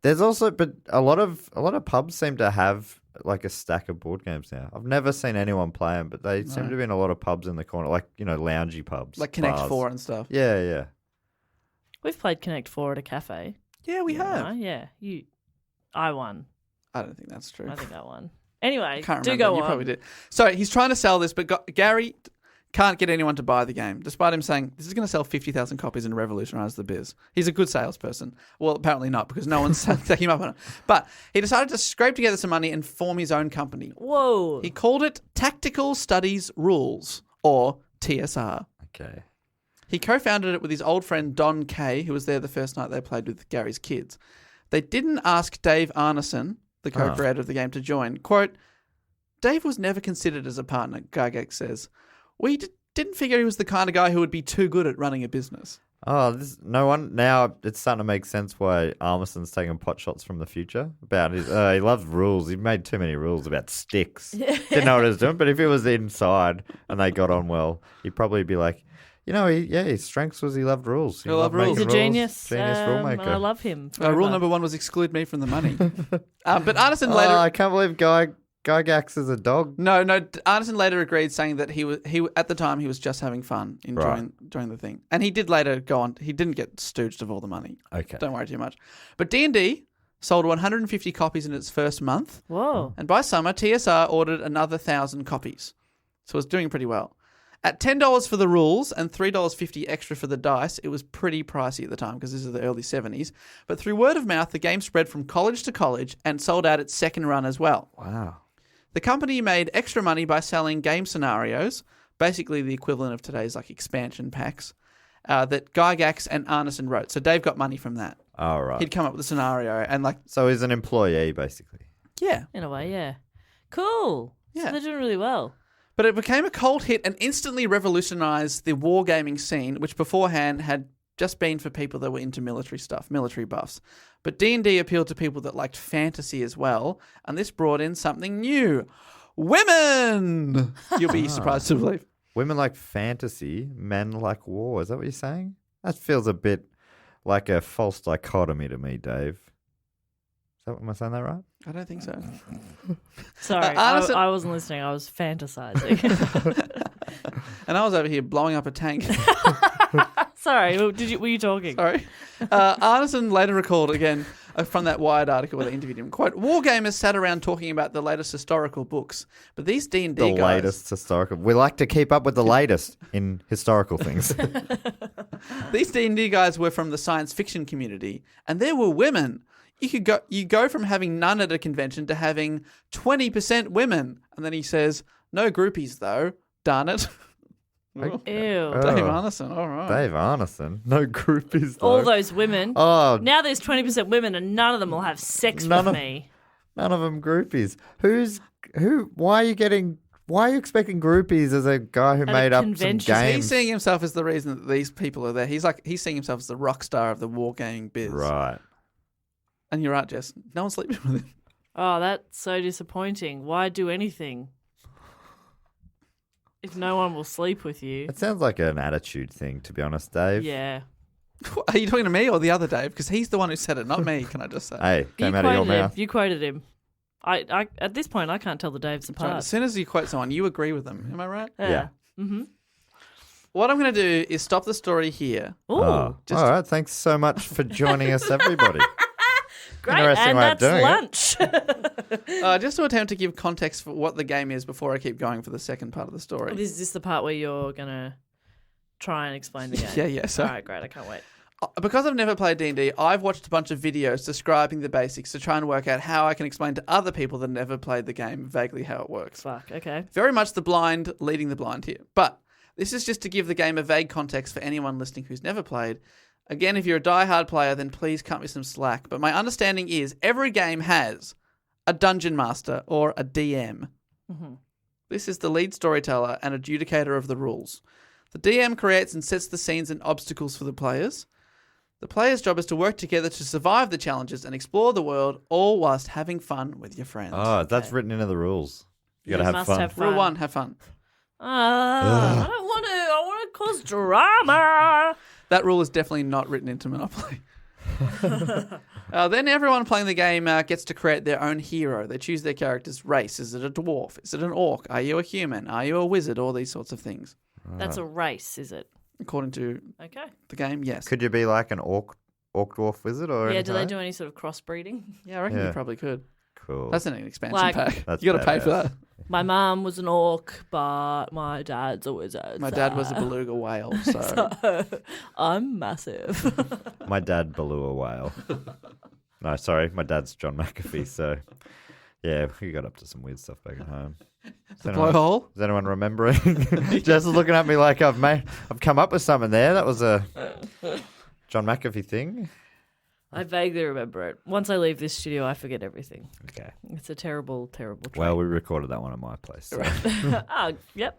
There's also, but a lot of pubs seem to have like a stack of board games now. I've never seen anyone play them, but they seem to be in a lot of pubs in the corner, like loungy pubs, Like Connect bars. 4 and stuff. Yeah. We've played Connect 4 at a cafe. Yeah, we have. No, yeah. I won. I don't think that's true. I think I won. Anyway, I can't do remember. go You on. probably did. So he's trying to sell this, but Gary can't get anyone to buy the game, despite him saying this is going to sell 50,000 copies and revolutionise the biz. He's a good salesperson. Well, apparently not, because no one's taking him up on it. But he decided to scrape together some money and form his own company. Whoa. He called it Tactical Studies Rules, or TSR. Okay. He co-founded it with his old friend Don Kay, who was there the first night they played with Gary's kids. They didn't ask Dave Arneson, the co-creator of the game, to join. Quote, Dave was never considered as a partner, Gygax says. We didn't figure he was the kind of guy who would be too good at running a business. Oh, no one now. It's starting to make sense why Arneson's taking pot shots from the future about his. He loves rules. He made too many rules about sticks. Didn't know what he was doing. But if he was inside and they got on well, he'd probably be like, his strengths was he loved rules. He loved rules. He's a making genius. Genius rule And maker. I love him. Rule forever. number 1 was exclude me from the money. But Arneson later... I can't believe Gygax is a dog. No. Arneson later agreed, saying that he at the time he was just having fun, enjoying the thing, and he did later go on. He didn't get stooged of all the money. Okay. Don't worry too much. But D&D sold 150 copies in its first month, Whoa. and by summer TSR ordered another 1,000 copies, so it was doing pretty well. At $10 for the rules and $3.50 extra for the dice, it was pretty pricey at the time because this is the early 70s. But through word of mouth, the game spread from college to college and sold out its second run as well. Wow. The company made extra money by selling game scenarios, basically the equivalent of today's like expansion packs, that Gygax and Arneson wrote. So Dave got money from that. All right. He'd come up with a scenario and So he's an employee, basically. yeah. In a way, yeah. Cool. Yeah. So they're doing really well. But it became a cult hit and instantly revolutionized the wargaming scene, which beforehand had just been for people that were into military stuff, military buffs. But D&D appealed to people that liked fantasy as well, and this brought in something new. Women! You'll be surprised to believe. Women like fantasy, men like war. Is that what you're saying? That feels a bit like a false dichotomy to me, Dave. Am I saying that right? I don't think so. Sorry, Arneson- I wasn't listening. I was fantasizing. And I was over here blowing up a tank. Sorry, were you talking? Sorry. Arneson later recalled again from that Wired article where they interviewed him, quote, wargamers sat around talking about the latest historical books, but these D&D The guys... latest historical. We like to keep up with the latest in historical things. These D&D guys were from the science fiction community, and there were women. You go from having none at a convention to having 20% women. And then he says, no groupies though, darn it. Ew. Dave Arneson, all right. Dave Arneson. No groupies though. All those women. Oh, Now there's 20% women and none of them will have sex None with of- me. none of them groupies. Why are you expecting groupies as a guy who At a made up some convention. games? He's seeing himself as the reason that these people are there. He's seeing himself as the rock star of the wargaming biz. Right. And you're right, Jess. No one's sleeping with him. Oh, that's so disappointing. Why do anything if no one will sleep with you? It sounds like an attitude thing, to be honest, Dave. Yeah. Are you talking to me or the other Dave? Because he's the one who said it, not me, can I just say? Hey, came out of your mouth. You quoted him. I at this point I can't tell the Daves Right, apart. as soon as you quote someone, you agree with them. Am I right? Yeah. Mm-hmm. What I'm going to do is stop the story here. Ooh, All right. Thanks so much for joining us, everybody. great. Interesting And way of that's doing it. lunch. Just to attempt to give context for what the game is before I keep going for the second part of the story. Is this the part where you're going to try and explain the game? Yeah. So, All right, great. I can't wait. because I've never played D&D, I've watched a bunch of videos describing the basics to try and work out how I can explain to other people that never played the game vaguely how it works. Fuck, okay. Very much the blind leading the blind here. But this is just to give the game a vague context for anyone listening who's never played. Again, if you're a die-hard player, then please cut me some slack. But my understanding is every game has a dungeon master or a DM. Mm-hmm. This is the lead storyteller and adjudicator of the rules. The DM creates and sets the scenes and obstacles for the players. The player's job is to work together to survive the challenges and explore the world, all whilst having fun with your friends. Oh, that's written into the rules. You got to have must fun. have fun. Rule 1, have fun. I don't want to. I want to cause drama. That rule is definitely not written into Monopoly. Then everyone playing the game gets to create their own hero. They choose their character's race. Is it a dwarf? Is it an orc? Are you a human? Are you a wizard? All these sorts of things. That's a race, is it? According to Okay. the game, yes. Could you be like an orc dwarf wizard or Yeah, anything do they like do any sort of crossbreeding? Yeah, I reckon you Yeah. probably could. Cool. That's an expansion Like- pack. That's You got to pay for badass. that. My mum was an orc, but my dad's a wizard. My dad was a beluga whale, so I'm massive. My dad blew a whale. No, sorry, my dad's John McAfee. So, yeah, we got up to some weird stuff back at home. Is anyone, blowhole. is anyone remembering? Jess is looking at me like I've come up with something there. That was a John McAfee thing. I vaguely remember it. Once I leave this studio, I forget everything. Okay. It's a terrible, terrible trait. Well, we recorded that one at my place. So. Oh, yep.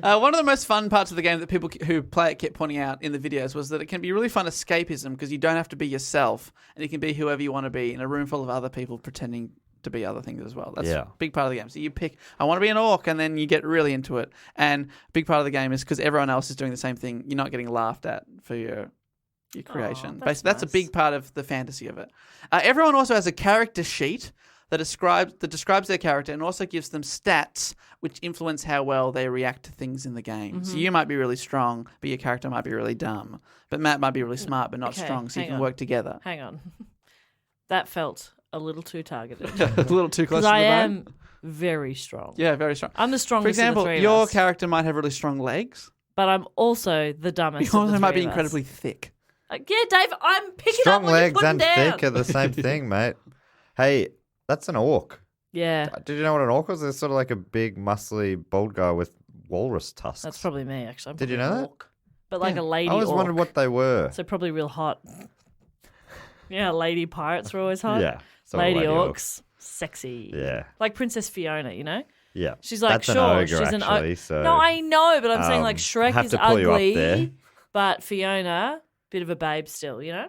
One of the most fun parts of the game that people who play it kept pointing out in the videos was that it can be really fun escapism because you don't have to be yourself and you can be whoever you want to be in a room full of other people pretending to be other things as well. That's Yeah. a big part of the game. So you pick, I want to be an orc, and then you get really into it. And a big part of the game is because everyone else is doing the same thing, you're not getting laughed at for your creation. that's Basically, that's a nice. big part of the fantasy of it. Everyone also has a character sheet that describes their character and also gives them stats which influence how well they react to things in the game. So you might be really strong, but your character might be really dumb. But Matt might be really smart, but not Okay, strong, so you hang can on. work together. Hang on. That felt a little too targeted. A little too close Because to the I bone. am very strong. Yeah, very strong. I'm the For strongest example, of the three your of us. character might have really strong legs. But I'm also the dumbest. You of the also might three be of us. incredibly thick. Yeah, Dave, I'm picking up Strong what legs you're putting and down. thick are the same thing, mate. Hey, that's an orc. Yeah, Did you know what an orc was? It's sort of like a big, muscly, bald guy with walrus tusks. that's probably me, actually. I'm Did you probably know an that? orc. But like a lady I always orc. wondered what they were. So probably real hot. Yeah, lady pirates are always hot. Yeah. So lady orc. orcs, sexy. Yeah. Like Princess Fiona, you know? Yeah. She's like, That's sure, an ogre, she's an actually. So No, I know, but I'm saying like Shrek have is to pull you up ugly, there. but Fiona, bit of a babe still, you know?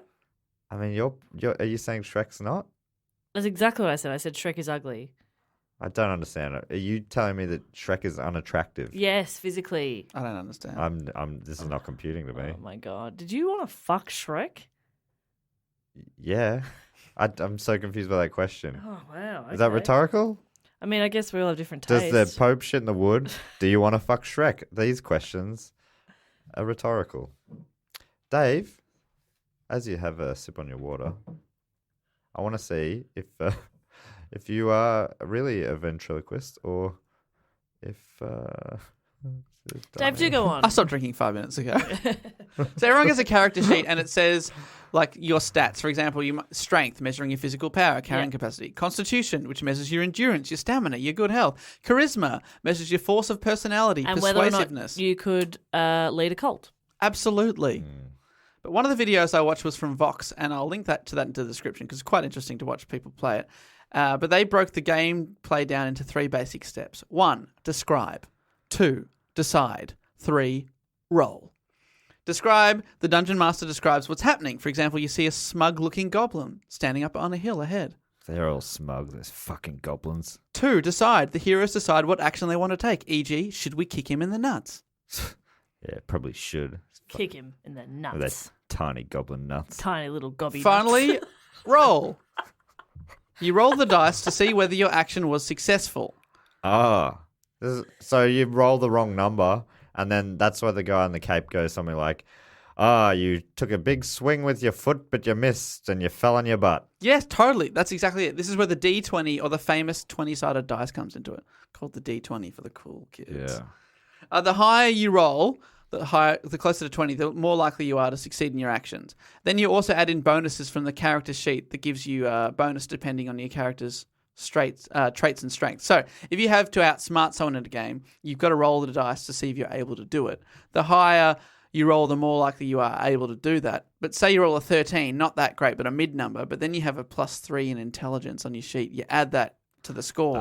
I mean, are you saying Shrek's not? That's exactly what I said. I said Shrek is ugly. I don't understand. Are you telling me that Shrek is unattractive? Yes, physically. I don't understand. This is not computing to me. Oh my god. Did you want to fuck Shrek? Yeah. I'm so confused by that question. Oh wow. Is that okay. rhetorical? I mean, I guess we all have different Does tastes. the Pope shit in the wood? Do you want to fuck Shrek? These questions are rhetorical. Dave, as you have a sip on your water, I want to see if you are really a ventriloquist or if Dave, do go on. I stopped drinking 5 minutes ago. So everyone gets a character sheet and it says like your stats. For example, strength, measuring your physical power, carrying capacity. Constitution, which measures your endurance, your stamina, your good health. Charisma, measures your force of personality, And whether or persuasiveness. not you could lead a cult. Absolutely. But one of the videos I watched was from Vox, and I'll link that into the description because it's quite interesting to watch people play it. But they broke the gameplay down into 3 basic steps. 1, describe. 2, decide. 3, roll. Describe, the dungeon master describes what's happening. For example, you see a smug-looking goblin standing up on a hill ahead. They're all smug, those fucking goblins. 2, decide. The heroes decide what action they want to take, e.g., should we kick him in the nuts? Yeah, probably should. Kick him in the nuts. With those tiny goblin nuts. Tiny little gobby Finally, nuts. roll. You roll the dice to see whether your action was successful. Ah. So you roll the wrong number And then that's where the guy on the cape goes something like, you took a big swing with your foot, but you missed and you fell on your butt. Yes, totally. That's exactly it. This is where the D20 or the famous 20-sided dice comes into it, called the D20 for the cool kids. Yeah. The higher you roll, the closer to 20, the more likely you are to succeed in your actions. Then you also add in bonuses from the character sheet that gives you a bonus depending on your character's traits and strengths. So if you have to outsmart someone in a game, you've got to roll the dice to see if you're able to do it. The higher you roll, the more likely you are able to do that. But say you roll a 13, not that great, but a mid number, but then you have a +3 in intelligence on your sheet. You add that to the score.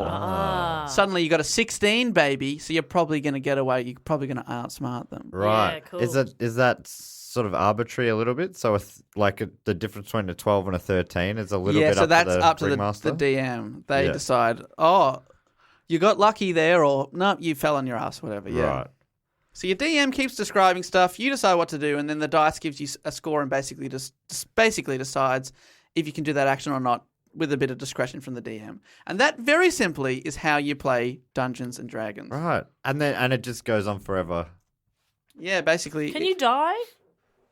Suddenly you got a 16, baby, so you're probably going to get away. You're probably going to outsmart them. Right. Yeah, cool. Is that sort of arbitrary a little bit? So the difference between a 12 and a 13 is a little bit so that's up to the ringmaster? DM. They decide, you got lucky there, or no, you fell on your ass, whatever. Yeah. Right. So your DM keeps describing stuff, you decide what to do, and then the dice gives you a score and basically decides if you can do that action or not with a bit of discretion from the DM. And that very simply is how you play Dungeons and Dragons. Right. And it just goes on forever. Yeah, basically. Can you die?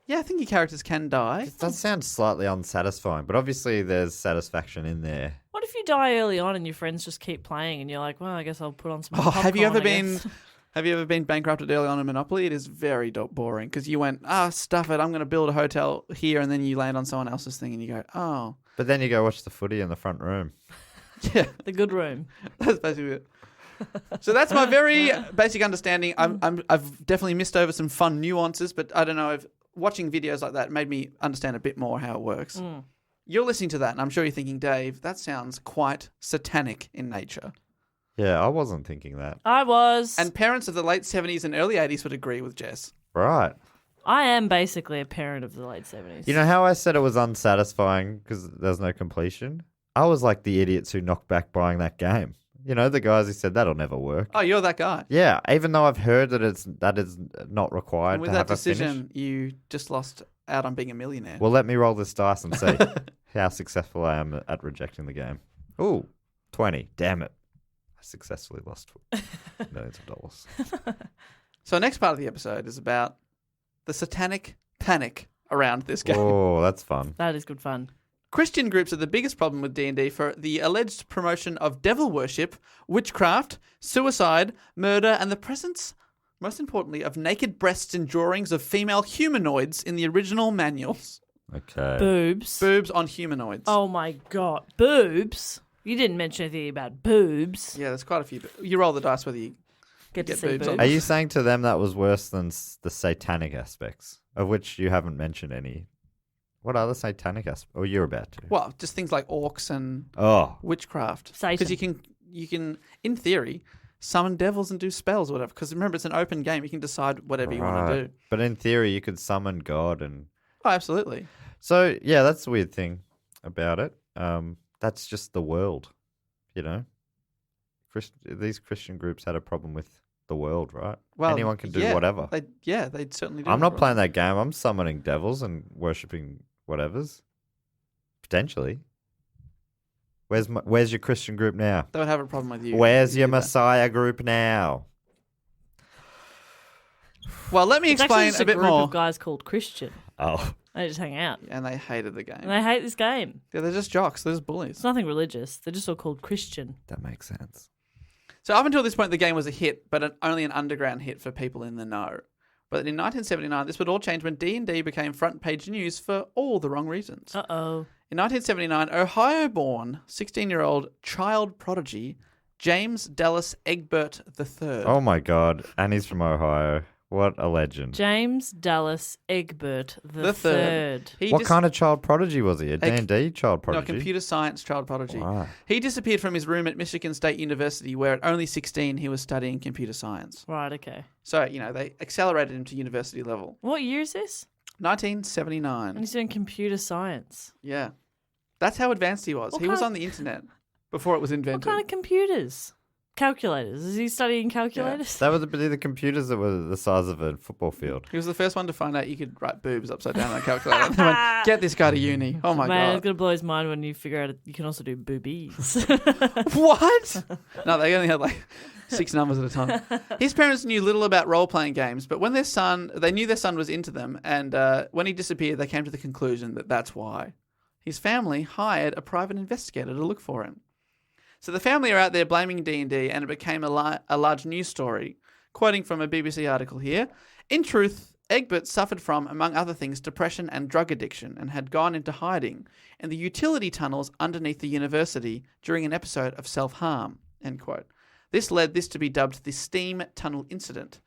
Yeah, I think your characters can die. It does sound slightly unsatisfying, but obviously there's satisfaction in there. What if you die early on and your friends just keep playing and you're like, well, I guess I'll put on some popcorn, Have you ever I guess. been bankrupted early on in Monopoly? It is very boring because you went, stuff it, I'm going to build a hotel here, and then you land on someone else's thing and you go, oh. But then you go watch the footy in the front room. Yeah. The good room. That's basically it. So that's my very basic understanding. I've definitely missed over some fun nuances, but I don't know if watching videos like that made me understand a bit more how it works. You're listening to that, and I'm sure you're thinking, Dave, that sounds quite satanic in nature. Yeah, I wasn't thinking that. I was. And parents of the late 70s and early 80s would agree with Jess. Right. I am basically a parent of the late 70s. You know how I said it was unsatisfying because there's no completion? I was like the idiots who knocked back buying that game. You know, the guys who said that'll never work. Oh, you're that guy. Yeah, even though I've heard that that is not required And with to that have a decision, finish. you just lost out on being a millionaire. Well, let me roll this dice and see how successful I am at rejecting the game. Ooh, 20. Damn it. I successfully lost millions of dollars. So next part of the episode is about the Satanic Panic around this game. Oh, that's fun. That is good fun. Christian groups are the biggest problem with D&D for the alleged promotion of devil worship, witchcraft, suicide, murder, and the presence, most importantly, of naked breasts and drawings of female humanoids in the original manuals. Okay. Boobs. Boobs on humanoids. Oh my god. Boobs? You didn't mention anything about boobs. Yeah, there's quite a few. You roll the dice whether you Get to get see boobs boobs. on. Are you saying to them that was worse than the satanic aspects, of which you haven't mentioned any? What other satanic aspects? Oh, you're about to. Well, just things like orcs and witchcraft. Satan. Because you can, in theory, summon devils and do spells or whatever. Because remember, it's an open game. You can decide whatever you want to do. But in theory, you could summon God and... Oh, absolutely. So, yeah, that's the weird thing about it. That's just the world, you know? These Christian groups had a problem with the world, right? Well, anyone can do yeah, whatever. They certainly do. I'm not playing that game. I'm summoning devils and worshipping whatevers. Potentially. Where's your Christian group now? They would have a problem with you. Where's You your do that. Messiah group now? Well, let me It's actually explain just a bit group more. of guys called Christian. Oh, They just hang out. And they hated the game. And they hate this game. Yeah, they're just jocks. They're just bullies. It's nothing religious. They're just all called Christian. that makes sense. So up until this point, the game was a hit, but only an underground hit for people in the know. But in 1979, this would all change when D&D became front page news for all the wrong reasons. Uh-oh. In 1979, Ohio-born 16-year-old child prodigy James Dallas Egbert III. Oh my God. And he's from Ohio. What a legend. James Dallas Egbert the the third. Third. What kind of child prodigy was he? A D&D child No, prodigy? computer science child prodigy. Wow. He disappeared from his room at Michigan State University, where at only 16 he was studying computer science. Right, okay. So, they accelerated him to university level. What year is this? 1979. And he's doing computer science. Yeah. That's how advanced he was. What He was kind on the internet before it was What invented. kind of computers? Calculators. Is he studying calculators? That was the computers that were the size of a football field. He was the first one to find out you could write boobs upside down on a calculator. And they went, get this guy to uni. Oh my Man, it's God. going to blow his mind when you figure out you can also do boobies. What? No, they only had 6 numbers at a time. His parents knew little about role-playing games, but when they knew their son was into them, and when he disappeared, they came to the conclusion that that's why. His family hired a private investigator to look for him. So the family are out there blaming D&D, and it became a large news story. Quoting from a BBC article here, in truth, Egbert suffered from, among other things, depression and drug addiction, and had gone into hiding in the utility tunnels underneath the university during an episode of self-harm, end quote. This led this to be dubbed the Steam Tunnel Incident.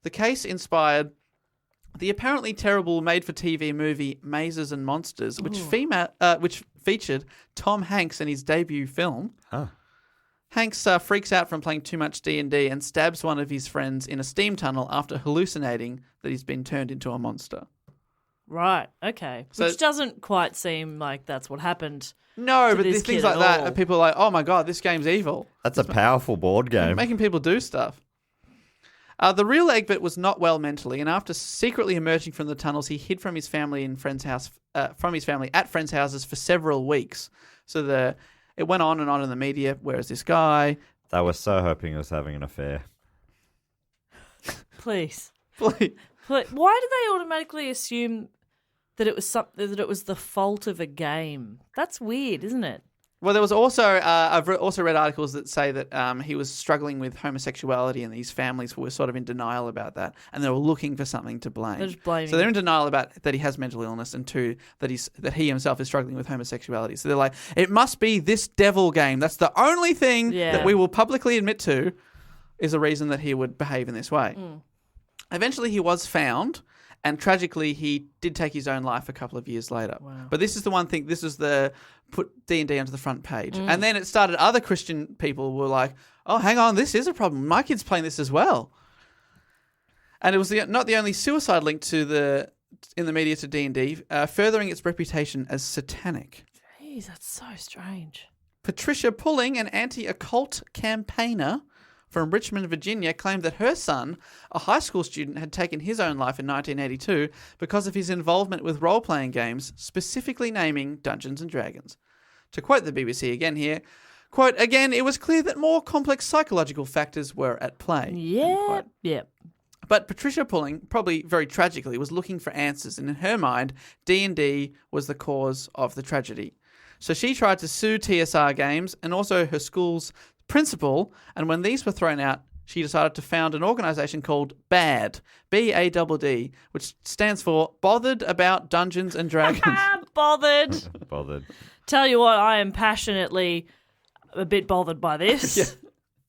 The case inspired the apparently terrible made-for-TV movie Mazes and Monsters, which featured Tom Hanks in his debut film. Huh. Hanks freaks out from playing too much D&D and stabs one of his friends in a steam tunnel after hallucinating that he's been turned into a monster. Right, okay. So- Which doesn't quite seem like that's what happened. No, To but this there's things kid like at that, all. and people are like, oh my god, this game's evil. That's a powerful board game. Making people do stuff. The real Egbert was not well mentally, and after secretly emerging from the tunnels, he hid from his family at friends' houses for several weeks. So it went on and on in the media. Where is this guy? They were so hoping he was having an affair. Please. Please. Why did they automatically assume that it was the fault of a game? That's weird, isn't it? Well, there was also I've also read articles that say that he was struggling with homosexuality, and these families were sort of in denial about that, and they were looking for something to blame. They're just blaming So they're in denial about that he has mental illness, and two, that he himself is struggling with homosexuality. So they're like, it must be this devil game. That's the only thing that we will publicly admit to is a reason that he would behave in this way. Eventually, he was found. And tragically, he did take his own life a couple of years later. Wow. But this is the one thing, this was the put D&D onto the front page. And then it started, other Christian people were like, oh, hang on, this is a problem. My kid's playing this as well. And it was not the only suicide link in the media to D&D, furthering its reputation as satanic. Jeez, that's so strange. Patricia Pulling, an anti-occult campaigner from Richmond, Virginia, claimed that her son, a high school student, had taken his own life in 1982 because of his involvement with role-playing games, specifically naming Dungeons & Dragons. To quote the BBC again here, quote, again, it was clear that more complex psychological factors were at play. Yep. But Patricia Pulling, probably very tragically, was looking for answers, and in her mind, D&D was the cause of the tragedy. So she tried to sue TSR Games and also her school's principal, and when these were thrown out, she decided to found an organisation called BADD, B-A-D-D, which stands for Bothered About Dungeons and Dragons. Bothered. Tell you what, I am passionately a bit bothered by this. Yeah.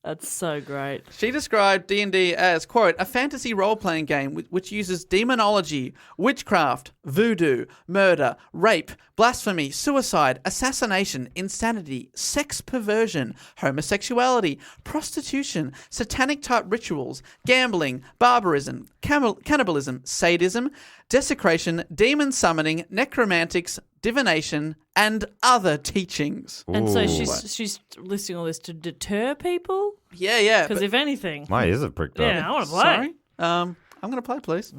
That's so great. She described D&D as, quote, a fantasy role-playing game which uses demonology, witchcraft, voodoo, murder, rape, blasphemy, suicide, assassination, insanity, sex perversion, homosexuality, prostitution, satanic-type rituals, gambling, barbarism, cannibalism, sadism, desecration, demon summoning, necromantics, divination, and other teachings. And so Ooh. she's listing all this to deter people? Yeah. Because if anything... My ears have pricked up. Yeah, I want to play. Sorry. I'm going to play, please.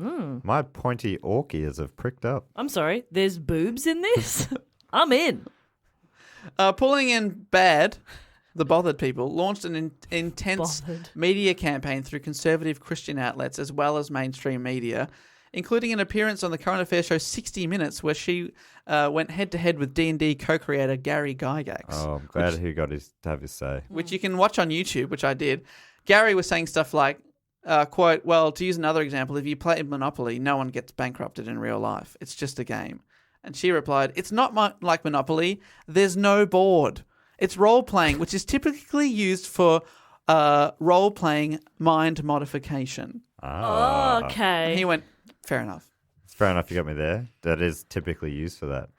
My pointy orc ears have pricked up. I'm sorry, there's boobs in this? I'm in. Pulling in BADD, the Bothered people, launched an intense Bothered. media campaign through conservative Christian outlets as well as mainstream media, including an appearance on the current affairs show 60 Minutes, where she went head-to-head with D&D co-creator Gary Gygax. Oh, I'm glad he got to have his say. Which you can watch on YouTube, which I did. Gary was saying stuff like, quote, well, to use another example, if you play Monopoly, no one gets bankrupted in real life. It's just a game. And she replied, it's not like Monopoly. There's no board. It's role-playing, which is typically used for role-playing mind modification. Ah. Okay. And he went, fair enough. Fair enough, you got me there. That is typically used for that.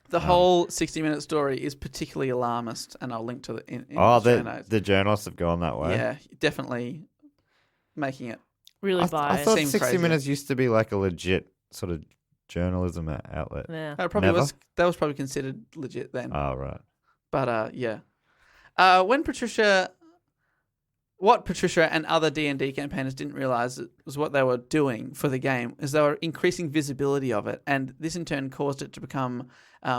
The whole 60-minute story is particularly alarmist, and I'll link to it in the show notes. The journalists have gone that way. Yeah, definitely making it. Really I biased. thought Seems 60 crazy. Minutes used to be like a legit sort of journalism outlet. Yeah. That probably Never? that was probably considered legit then. Oh, right. But yeah. What Patricia and other D&D campaigners didn't realise was what they were doing for the game is they were increasing visibility of it, and this in turn caused it to become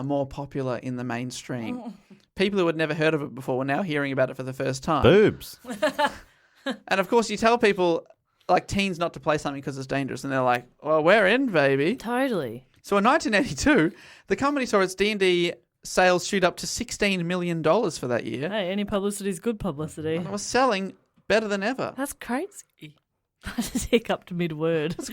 more popular in the mainstream. People who had never heard of it before were now hearing about it for the first time. Boobs. And of course, you tell people, like teens, not to play something because it's dangerous. And they're like, well, we're in, baby. Totally. So in 1982, the company saw its D&D sales shoot up to $16 million for that year. Hey, any publicity is good publicity. And it was selling better than ever. That's crazy. I just hiccuped mid-word. That's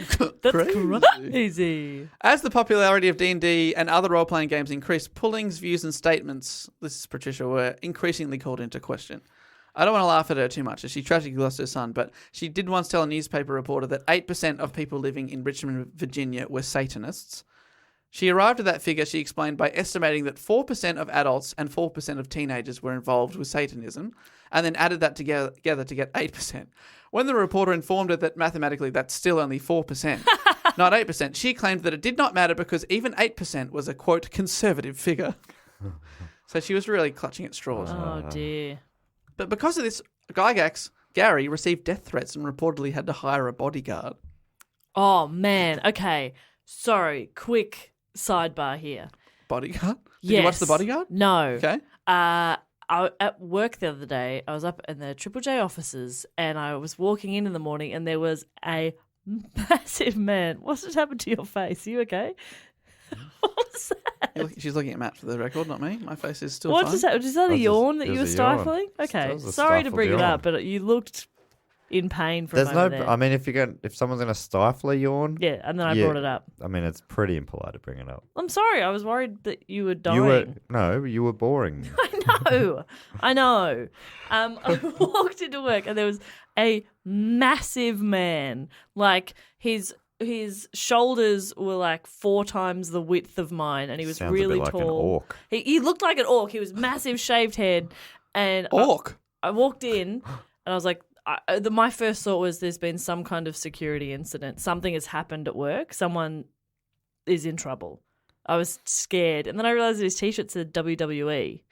crazy. As the popularity of D&D and other role-playing games increased, Pulling's views and statements, this is Patricia, were increasingly called into question. I don't want to laugh at her too much as she tragically lost her son, but she did once tell a newspaper reporter that 8% of people living in Richmond, Virginia were Satanists. She arrived at that figure, she explained, by estimating that 4% of adults and 4% of teenagers were involved with Satanism, and then added that together to get 8%. When the reporter informed her that mathematically that's still only 4%, not 8%, she claimed that it did not matter because even 8% was a, quote, conservative figure. So she was really clutching at straws. Oh, dear. But because of this, Gygax, Gary, received death threats and reportedly had to hire a bodyguard. Oh, man. Okay. Sorry. Quick sidebar here. Bodyguard? Did you watch The Bodyguard? No. Okay. At work the other day, I was up in the Triple J offices and I was walking in the morning and there was a massive man. What's just happened to your face? Are you okay? What's that? She's looking at Matt for the record, not me. My face is still What fine. just happened? Is that a yawn that it you were was a yawn. stifling? That Okay. was a Sorry to stifled bring it yawn. up, but you looked in pain for There's a no. moment there. I mean, if someone's gonna stifle a yawn, Yeah, and then I Yeah. brought it up. I mean, it's pretty impolite to bring it up. I'm sorry. I was worried that you were dying. You were boring. I know. I walked into work and there was a massive man. Like his shoulders were like 4 times the width of mine, and he was Sounds really a bit tall. like an orc. He looked like an orc. He was massive, shaved head, and Orc? I walked in and I was like, my first thought was there's been some kind of security incident. Something has happened at work. Someone is in trouble. I was scared, and then I realized his t-shirt said WWE,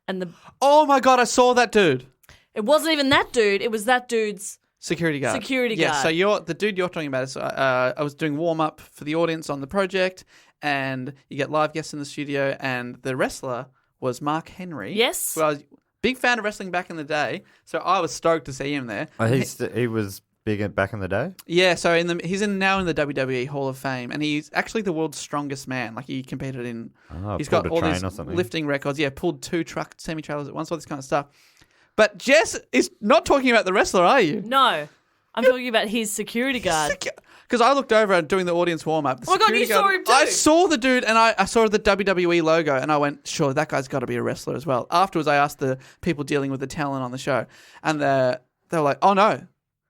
and Oh my God, I saw that dude. it wasn't even that dude. It was that dude's Security guard. Security Yeah, guard. so the dude you're talking about is I was doing warm-up for the audience on the project, and you get live guests in the studio, and the wrestler was Mark Henry. Yes. Who I was big fan of wrestling back in the day, so I was stoked to see him there. He was big back in the day. Yeah, so he's now in the WWE Hall of Fame, and he's actually the world's strongest man. Like he competed in, he's got all these lifting records. Yeah, pulled 2 truck semi-trailers at once, all this kind of stuff. But Jess is not talking about the wrestler, are you? No, I'm talking about his security guard. Because I looked over and doing the audience warm-up. Oh my God, you saw him too? I saw the dude, and I saw the WWE logo, and I went, sure, that guy's got to be a wrestler as well. Afterwards, I asked the people dealing with the talent on the show, and they were like, oh no,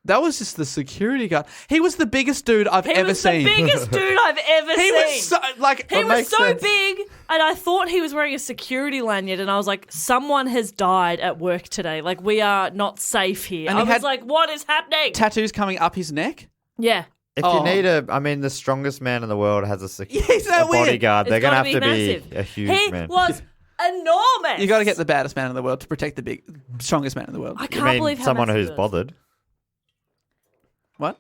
that was just the security guard. He was the biggest dude I've ever seen. He was the biggest dude I've ever He seen. was so, like, He was so sense. big, and I thought he was wearing a security lanyard, and I was like, someone has died at work today. Like, we are not safe here. And I he was had like, what is happening? Tattoos coming up his neck. Yeah. If Oh. you need the strongest man in the world has a Isn't that weird? bodyguard. They're It's going to gotta have to massive. be a huge He man. was enormous. You got to get the baddest man in the world to protect the strongest man in the world. I You can't mean believe how someone massive who's he was. bothered? What?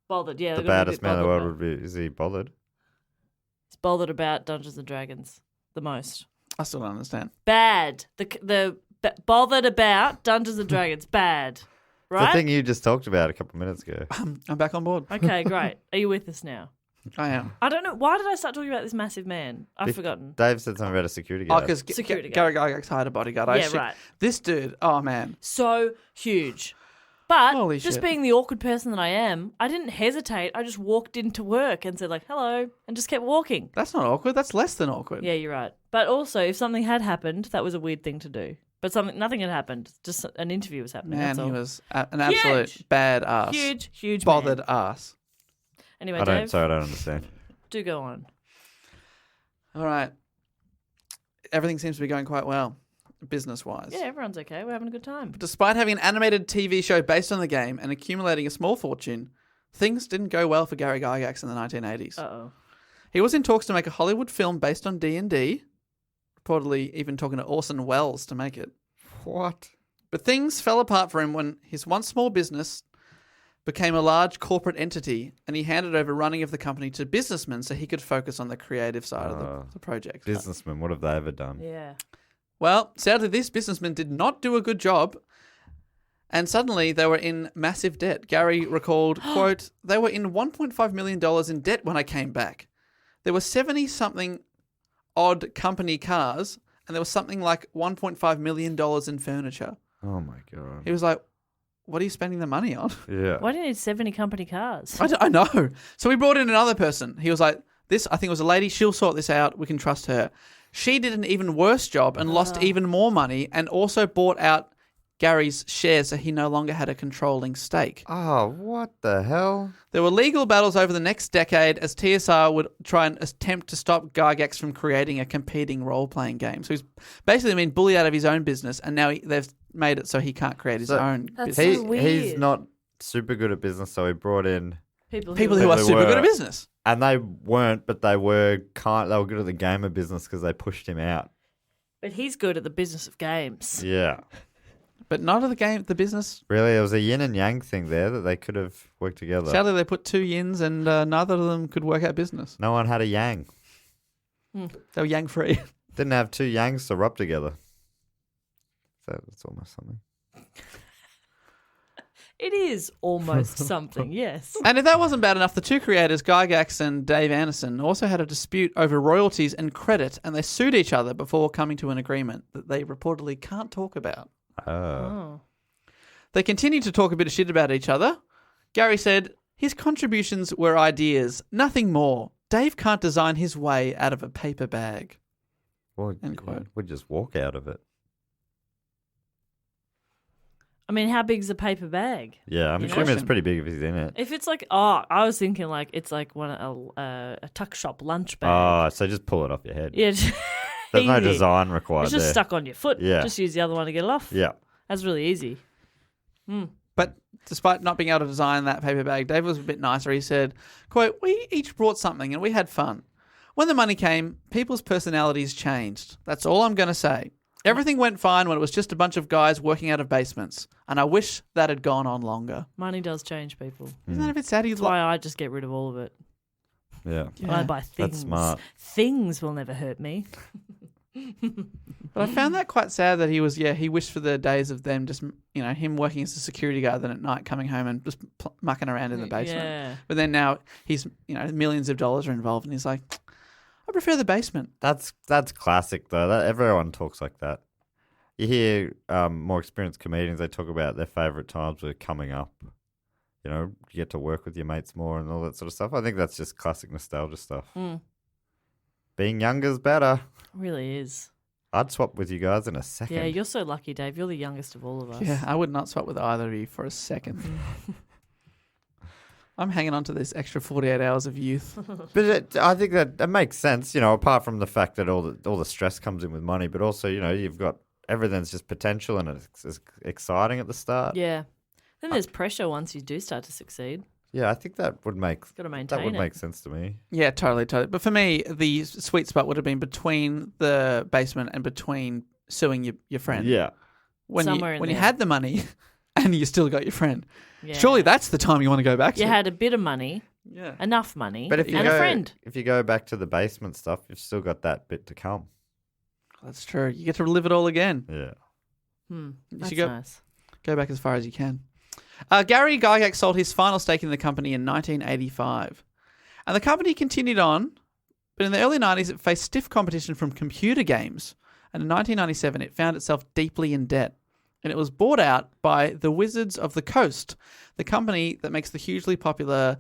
Bothered, yeah. The they're gonna be a baddest bit man in the bothered world about- would be. Is he bothered? He's bothered about Dungeons and Dragons the most. I still don't understand. Bad. Bothered about Dungeons and Dragons. Bad. Right? The thing you just talked about a couple of minutes ago. I'm back on board. Okay, great. Are you with us now? I am. I don't know. Why did I start talking about this massive man? I've forgotten. Dave said something about a security Oh, guard. because Security Gary Gygax hired a bodyguard. Yeah, right. This dude, oh man. So huge. But Holy just shit. being the awkward person that I am, I didn't hesitate. I just walked into work and said like, hello, and just kept walking. That's not awkward. That's less than awkward. Yeah, you're right. But also, if something had happened, that was a weird thing to do. But nothing had happened. Just an interview was happening. Man, that's all. he was an absolute bad ass. Huge Bothered man. ass. Anyway, I Dave, don't understand. do go on. All right. Everything seems to be going quite well, business-wise. Yeah, everyone's okay. We're having a good time. Despite having an animated TV show based on the game and accumulating a small fortune, things didn't go well for Gary Gygax in the 1980s. Uh-oh. He was in talks to make a Hollywood film based on D&D, reportedly even talking to Orson Welles to make it. What? But things fell apart for him when his once small business became a large corporate entity, and he handed over running of the company to businessmen so he could focus on the creative side of the project. Businessmen, what have they ever done? Yeah. Well, sadly, this businessman did not do a good job, And suddenly they were in massive debt. Gary recalled, quote, "They were in $1.5 million in debt when I came back. There were 70-something odd company cars, and there was something like $1.5 million in furniture." Oh, my God. He was like, "What are you spending the money on?" Yeah. Why do you need 70 company cars? I know. So we brought in another person. He was like, "This, I think it was a lady. She'll sort this out. We can trust her." She did an even worse job and lost even more money and also bought out Gary's shares so he no longer had a controlling stake. Oh, what the hell? There were legal battles over the next decade as TSR would try and attempt to stop Gygax from creating a competing role-playing game. So he's basically been bullied out of his own business, and now they've made it so he can't create his own That's business. so weird. He's not super good at business, so he brought in... People Who are super good at business. And they weren't, but they were good at the game of business because they pushed him out. But he's good at the business of games. Yeah. But not of the business. Really, it was a yin and yang thing there that they could have worked together. Sadly, they put two yins and neither of them could work out business. No one had a yang. They were yang-free. Didn't have two yangs to rub together. So that's almost something. It is almost something, yes. And if that wasn't bad enough, the two creators, Gygax and Dave Arneson, also had a dispute over royalties and credit, and they sued each other before coming to an agreement that they reportedly can't talk about. Oh. They continued to talk a bit of shit about each other. Gary said his contributions were ideas, nothing more. Dave can't design his way out of a paper bag. Well, End quote. we'd just walk out of it. I mean, how big's a paper bag? Yeah, I'm You know? assuming it's pretty big if he's in it. If it's like, I was thinking like it's like a tuck shop lunch bag. Oh, so just pull it off your head. Yeah, There's no easy. design required It's just there. stuck on your foot. Yeah. Just use the other one to get it off. Yeah. That's really easy. But despite not being able to design that paper bag, Dave was a bit nicer. He said, quote, "We each brought something and we had fun. When the money came, people's personalities changed. That's all I'm going to say. Everything went fine when it was just a bunch of guys working out of basements, and I wish that had gone on longer." Money does change people. Isn't that a bit sad? That's why I just get rid of all of it. Yeah. I buy things. That's smart. Things will never hurt me. But I found that quite sad that he wished for the days of them just, him working as a security guard, then at night coming home and just mucking around in the basement. Yeah. But then now he's, millions of dollars are involved, and he's like, I prefer the basement. That's classic, though. Everyone talks like that. You hear more experienced comedians, they talk about their favourite times were coming up. You get to work with your mates more and all that sort of stuff. I think that's just classic nostalgia stuff. Being younger's better. Really is. I'd swap with you guys in a second. Yeah, you're so lucky, Dave. You're the youngest of all of us. Yeah, I would not swap with either of you for a second. I'm hanging on to this extra 48 hours of youth. But I think that makes sense, apart from the fact that all the stress comes in with money, but also, you've got everything's just potential and it's exciting at the start. Yeah. Then there's pressure once you do start to succeed. Yeah, I think that would make Gotta maintain that would it. make sense to me. Yeah, totally. But for me, the sweet spot would have been between the basement and between suing your friend. Yeah. When Somewhere in you there. had the money and you still got your friend. Yeah. Surely that's the time you want to go back to. You had a bit of money, Yeah. enough money, But if you and a friend. if you go back to the basement stuff, you've still got that bit to come. That's true. You get to live it all again. Yeah. That's should go- nice. Go back as far as you can. Gary Gygax sold his final stake in the company in 1985. And the company continued on, but in the early 90s it faced stiff competition from computer games. And in 1997 it found itself deeply in debt. And it was bought out by the Wizards of the Coast, the company that makes the hugely popular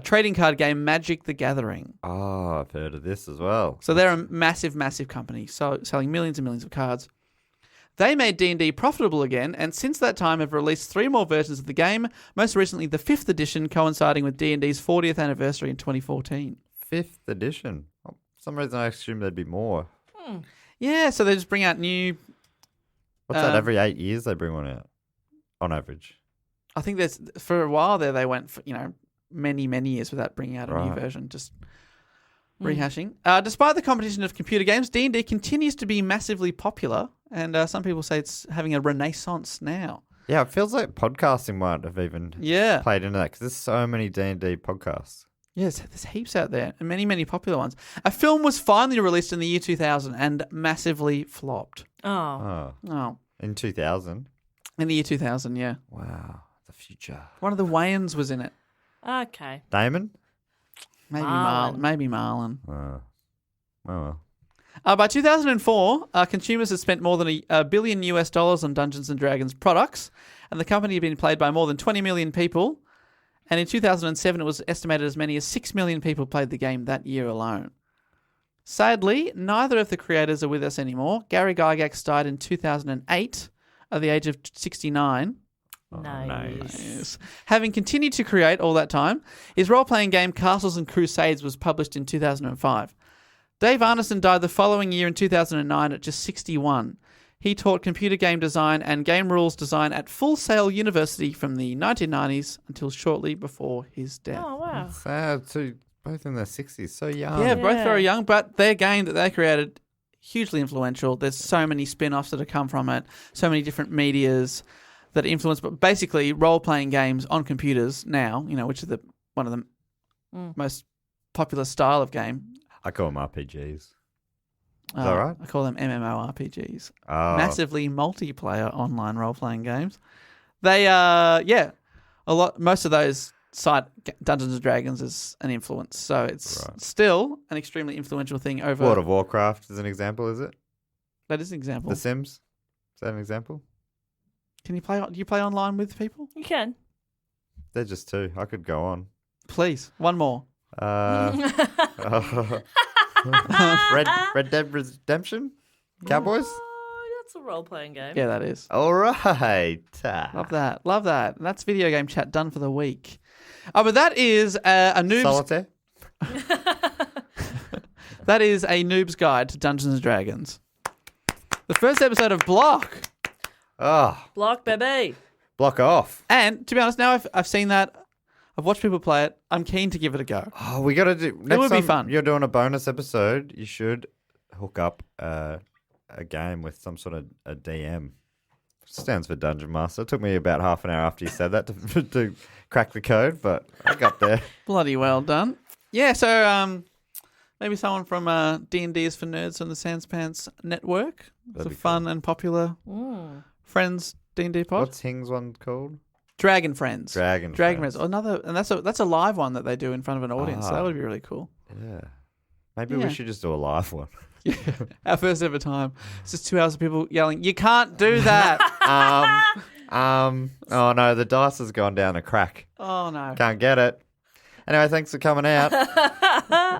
trading card game Magic the Gathering. Oh, I've heard of this as well. So they're a massive, massive company, selling millions and millions of cards. They made D&D profitable again, and since that time have released 3 more versions of the game, most recently the 5th edition, coinciding with D&D's 40th anniversary in 2014. 5th edition. Oh, for some reason I assumed there'd be more. Yeah, so they just bring out new... What's that, every 8 years they bring one out? On average. I think there's for a while there they went for, many, many years without bringing out a new version, just rehashing. Despite the competition of computer games, D&D continues to be massively popular, and some people say it's having a renaissance now. Yeah, it feels like podcasting might have even played into that because there's so many D&D podcasts. Yes, there's heaps out there, and many, many popular ones. A film was finally released in the year 2000 and massively flopped. Oh. Oh, Oh. in 2000. In the year 2000, yeah. Wow, the future. One of the Wayans was in it. Okay. Damon? Maybe Marlon. Maybe Marlon. Oh well. By 2004, consumers had spent more than $1 billion on Dungeons & Dragons products, and the company had been played by more than 20 million people. And in 2007, it was estimated as many as 6 million people played the game that year alone. Sadly, neither of the creators are with us anymore. Gary Gygax died in 2008 at the age of 69. Nice. Having continued to create all that time, his role-playing game Castles and Crusades was published in 2005. Dave Arneson died the following year in 2009 at just 61. He taught computer game design and game rules design at Full Sail University from the 1990s until shortly before his death. Oh, wow. Sad too. Both in their 60s. So young. Yeah, both Yeah. very young, but their game that they created, hugely influential. There's so many spin-offs that have come from it, so many different medias that influence, but basically role-playing games on computers now, which is one of the most popular style of game. I call them RPGs. Is that right? I call them MMORPGs. Oh. Massively multiplayer online role-playing games. They, most of those cite Dungeons & Dragons as an influence, so it's still an extremely influential thing over... World of Warcraft is an example, is it? That is an example. The Sims? Is that an example? Do you play online with people? You can. They're just two. I could go on. Please, one more. Red Dead Redemption? Cowboys? Oh, that's a role-playing game. Yeah, that is. All right. Love that. That's video game chat done for the week. Oh, but that is a noob's... Solitaire? That is a noob's guide to Dungeons & Dragons. The first episode of Block. Oh, Block, baby. block off. And to be honest, now I've seen that. I've watched people play it. I'm keen to give it a go. Oh, we got to do... Next would be time fun. You're doing a bonus episode. You should hook up a game with some sort of a DM. Stands for Dungeon Master. It took me about half an hour after you said that to crack the code, but I got there. Bloody well done. Yeah, so maybe someone from D&D is for Nerds on the Sanspants Network. It's That'd a be fun and popular Friends D&D pod. What's Hing's one called? Dragon Friends. Dragon Friends. Another, and that's a live one that they do in front of an audience. So that would be really cool. Yeah. Maybe Yeah. we should just do a live one. Yeah, our first ever time. It's just 2 hours of people yelling, "You can't do that!" Oh no, the dice has gone down a crack. Oh no. Can't get it. Anyway, thanks for coming out.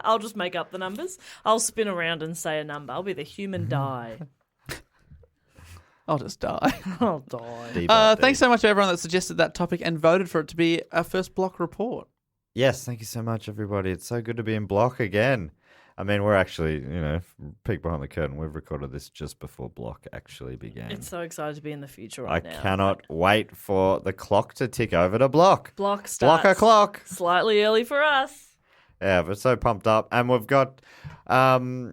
I'll just make up the numbers. I'll spin around and say a number. I'll be the human die. I'll just die. I'll die. Thanks so much to everyone that suggested that topic and voted for it to be our first Block report. Yes, thank you so much, everybody. It's so good to be in Block again. I mean, we're actually, peek behind the curtain. We've recorded this just before Block actually began. It's so excited to be in the future I right now. cannot wait for the clock to tick over to Block. Block starts Block o'clock. slightly early for us. Yeah, we're so pumped up. And we've got 4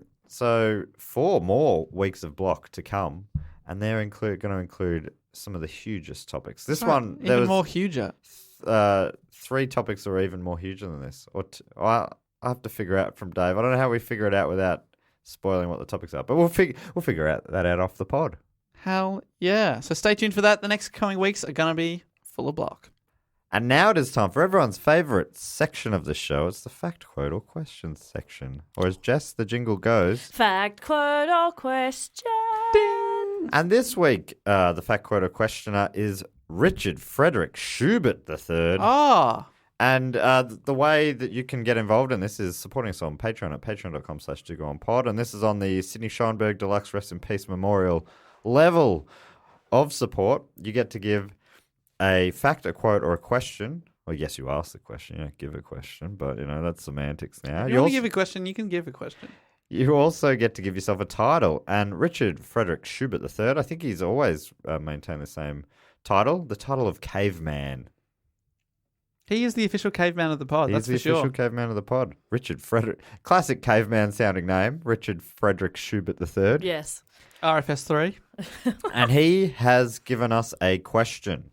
more weeks of Block to come. And they're going to include some of the hugest topics. This one, there even was more huger. 3 topics that are even more huger than this. I have to figure out from Dave. I don't know how we figure it out without spoiling what the topics are, but we'll figure that out off the pod. Hell yeah! So stay tuned for that. The next coming weeks are going to be full of Block. And now it is time for everyone's favourite section of the show. It's the fact, quote, or question section. Or as Jess, the jingle goes. Fact, quote, or question. And this week, the fact, quote, or questioner is Richard Frederick Schubert III. Ah, And the way that you can get involved in this is supporting us on Patreon at patreon.com/dogoonpod. And this is on the Sidney Scheinberg Deluxe Rest in Peace Memorial level of support. You get to give a fact, a quote, or a question. Well, yes, you ask the question. You don't give a question, but, that's semantics now. if you want to give a question, you can give a question. You also get to give yourself a title. And Richard Frederick Schubert III, I think he's always maintained the same title, the title of Caveman. He is the official caveman of the pod, that's He's for the official sure. caveman of the pod. Richard Frederick. Classic caveman sounding name. Richard Frederick Schubert III. Yes. RFS 3. And he has given us a question.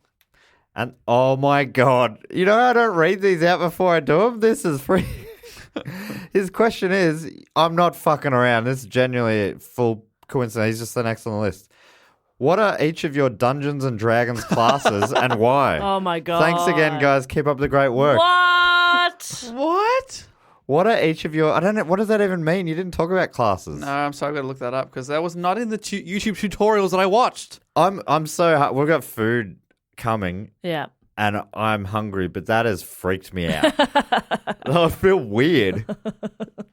And oh my God. I don't read these out before I do them. This is free. His question is, I'm not fucking around. This is genuinely full coincidence. He's just the next on the list. What are each of your Dungeons and Dragons classes and why? Oh my god! Thanks again, guys. Keep up the great work. What? What? What are each of your... I don't know. What does that even mean? You didn't talk about classes. No, I'm sorry. I've got to look that up because that was not in the YouTube tutorials that I watched. I'm so... We've got food coming Yeah. and I'm hungry, but that has freaked me out. I feel weird.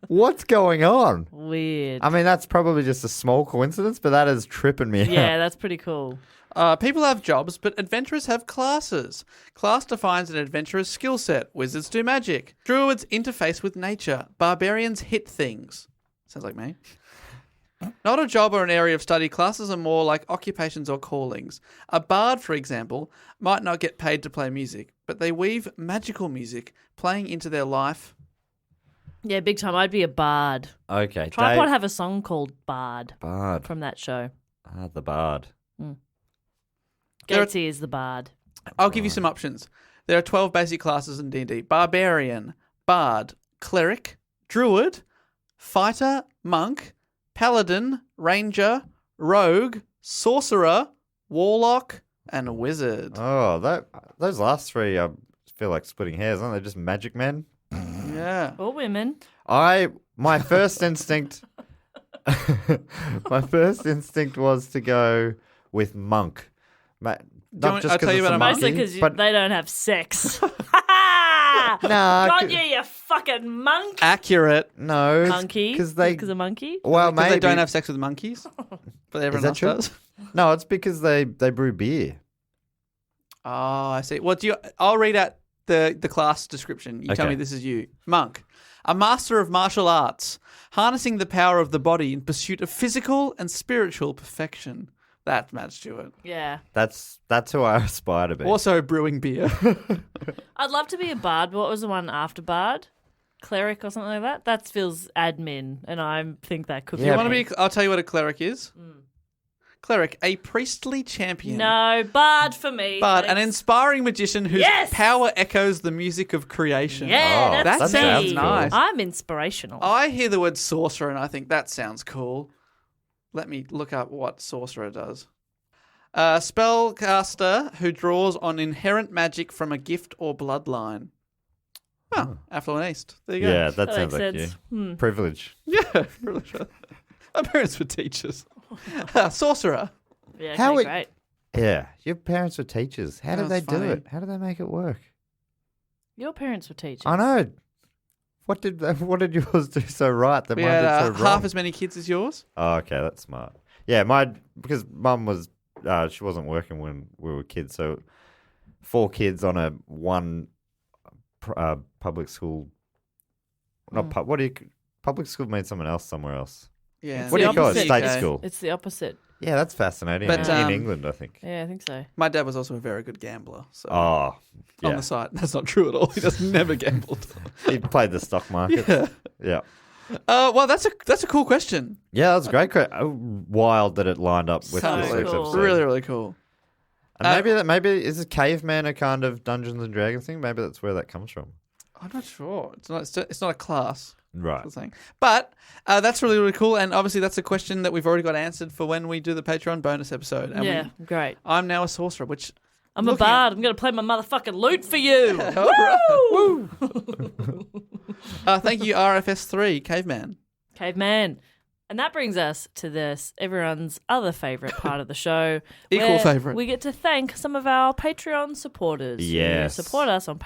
What's going on? Weird. I mean, that's probably just a small coincidence, but that is tripping me out. Yeah, that's pretty cool. People have jobs, but adventurers have classes. Class defines an adventurer's skill set. Wizards do magic. Druids interface with nature. Barbarians hit things. Sounds like me. Not a job or an area of study. Classes are more like occupations or callings. A bard, for example, might not get paid to play music, but they weave magical music, playing into their life. Yeah, big time. I'd be a bard. Okay. Tripod Dave. have a song called Bard Bard. from that show. The Bard. There are- Gatesy is the bard. I'll give you some options. There are 12 basic classes in D&D. Barbarian, Bard, Cleric, Druid, Fighter, Monk, Paladin, Ranger, Rogue, Sorcerer, Warlock, and Wizard. Oh, those last three, I feel like splitting hairs, aren't they? Just magic men? Yeah. Or women. My first instinct... my first instinct was to go with monk. Not want- just I'll tell 'cause you it's about a a monkey, Mostly because but they don't have sex. Nah, God, you fucking monk. Accurate. no, Monkey. because they Because a monkey? well Because maybe they don't have sex with monkeys. But everyone that else true? does. No, it's because they brew beer. Oh, I see. Well, I'll read out the class description. You tell Okay. me this is you. Monk. A master of martial arts, harnessing the power of the body in pursuit of physical and spiritual perfection. That's Matt Stewart. Yeah. That's who I aspire to be. Also brewing beer. I'd love to be a bard. What was the one after bard? Cleric or something like that? That feels admin, and I think that could Yeah, be. You want to be? I'll tell you what a cleric is. Cleric, a priestly champion. No, bard for me. But an thanks. inspiring magician whose Yes! power echoes the music of creation. Yeah, Oh, that's that sounds me. nice. I'm inspirational. I hear the word sorcerer and I think that sounds cool. Let me look up what sorcerer does. Spellcaster who draws on inherent magic from a gift or bloodline. Oh, Affluent East. There you go. yeah, that sounds makes like sense. you. Privilege. Yeah. Really sure. My parents were teachers. Sorcerer. Yeah, How okay, it- great. Yeah, your parents were teachers. How did That's they do funny. it? How did they make it work? Your parents were teachers. I know. What did yours do so right that We mine had did so wrong? half as many kids as yours. Oh, okay, that's smart. Yeah, because mum was she wasn't working when we were kids, so 4 kids on a one public school. Not what do you public school means someone else somewhere else. Yeah. What do you call it? opposite. State UK. school. It's the opposite. Yeah, that's fascinating. But, in England, I think. Yeah, I think so. My dad was also a very good gambler. So Oh, on yeah. the side. That's not true at all. He just never gambled. He played the stock market. Yeah. Yeah. Well, that's a cool question. Yeah, that's great. Wild that it lined up with So this week's cool. episode. Really, really cool. And maybe is a caveman a kind of Dungeons and Dragons thing? Maybe that's where that comes from. I'm not sure. It's not a class. Right. That's the thing. But that's really, really cool. And obviously, that's a question that we've already got answered for when we do the Patreon bonus episode. And Yeah, great. I'm now a sorcerer, which I'm a looking at- bard. I'm going to play my motherfucking lute for you. All right. Woo! Thank you, RFS3, Caveman. Caveman. And that brings us to this, everyone's other favourite part of the show. Equal where favourite. We get to thank some of our Patreon supporters. Yes. Who support us on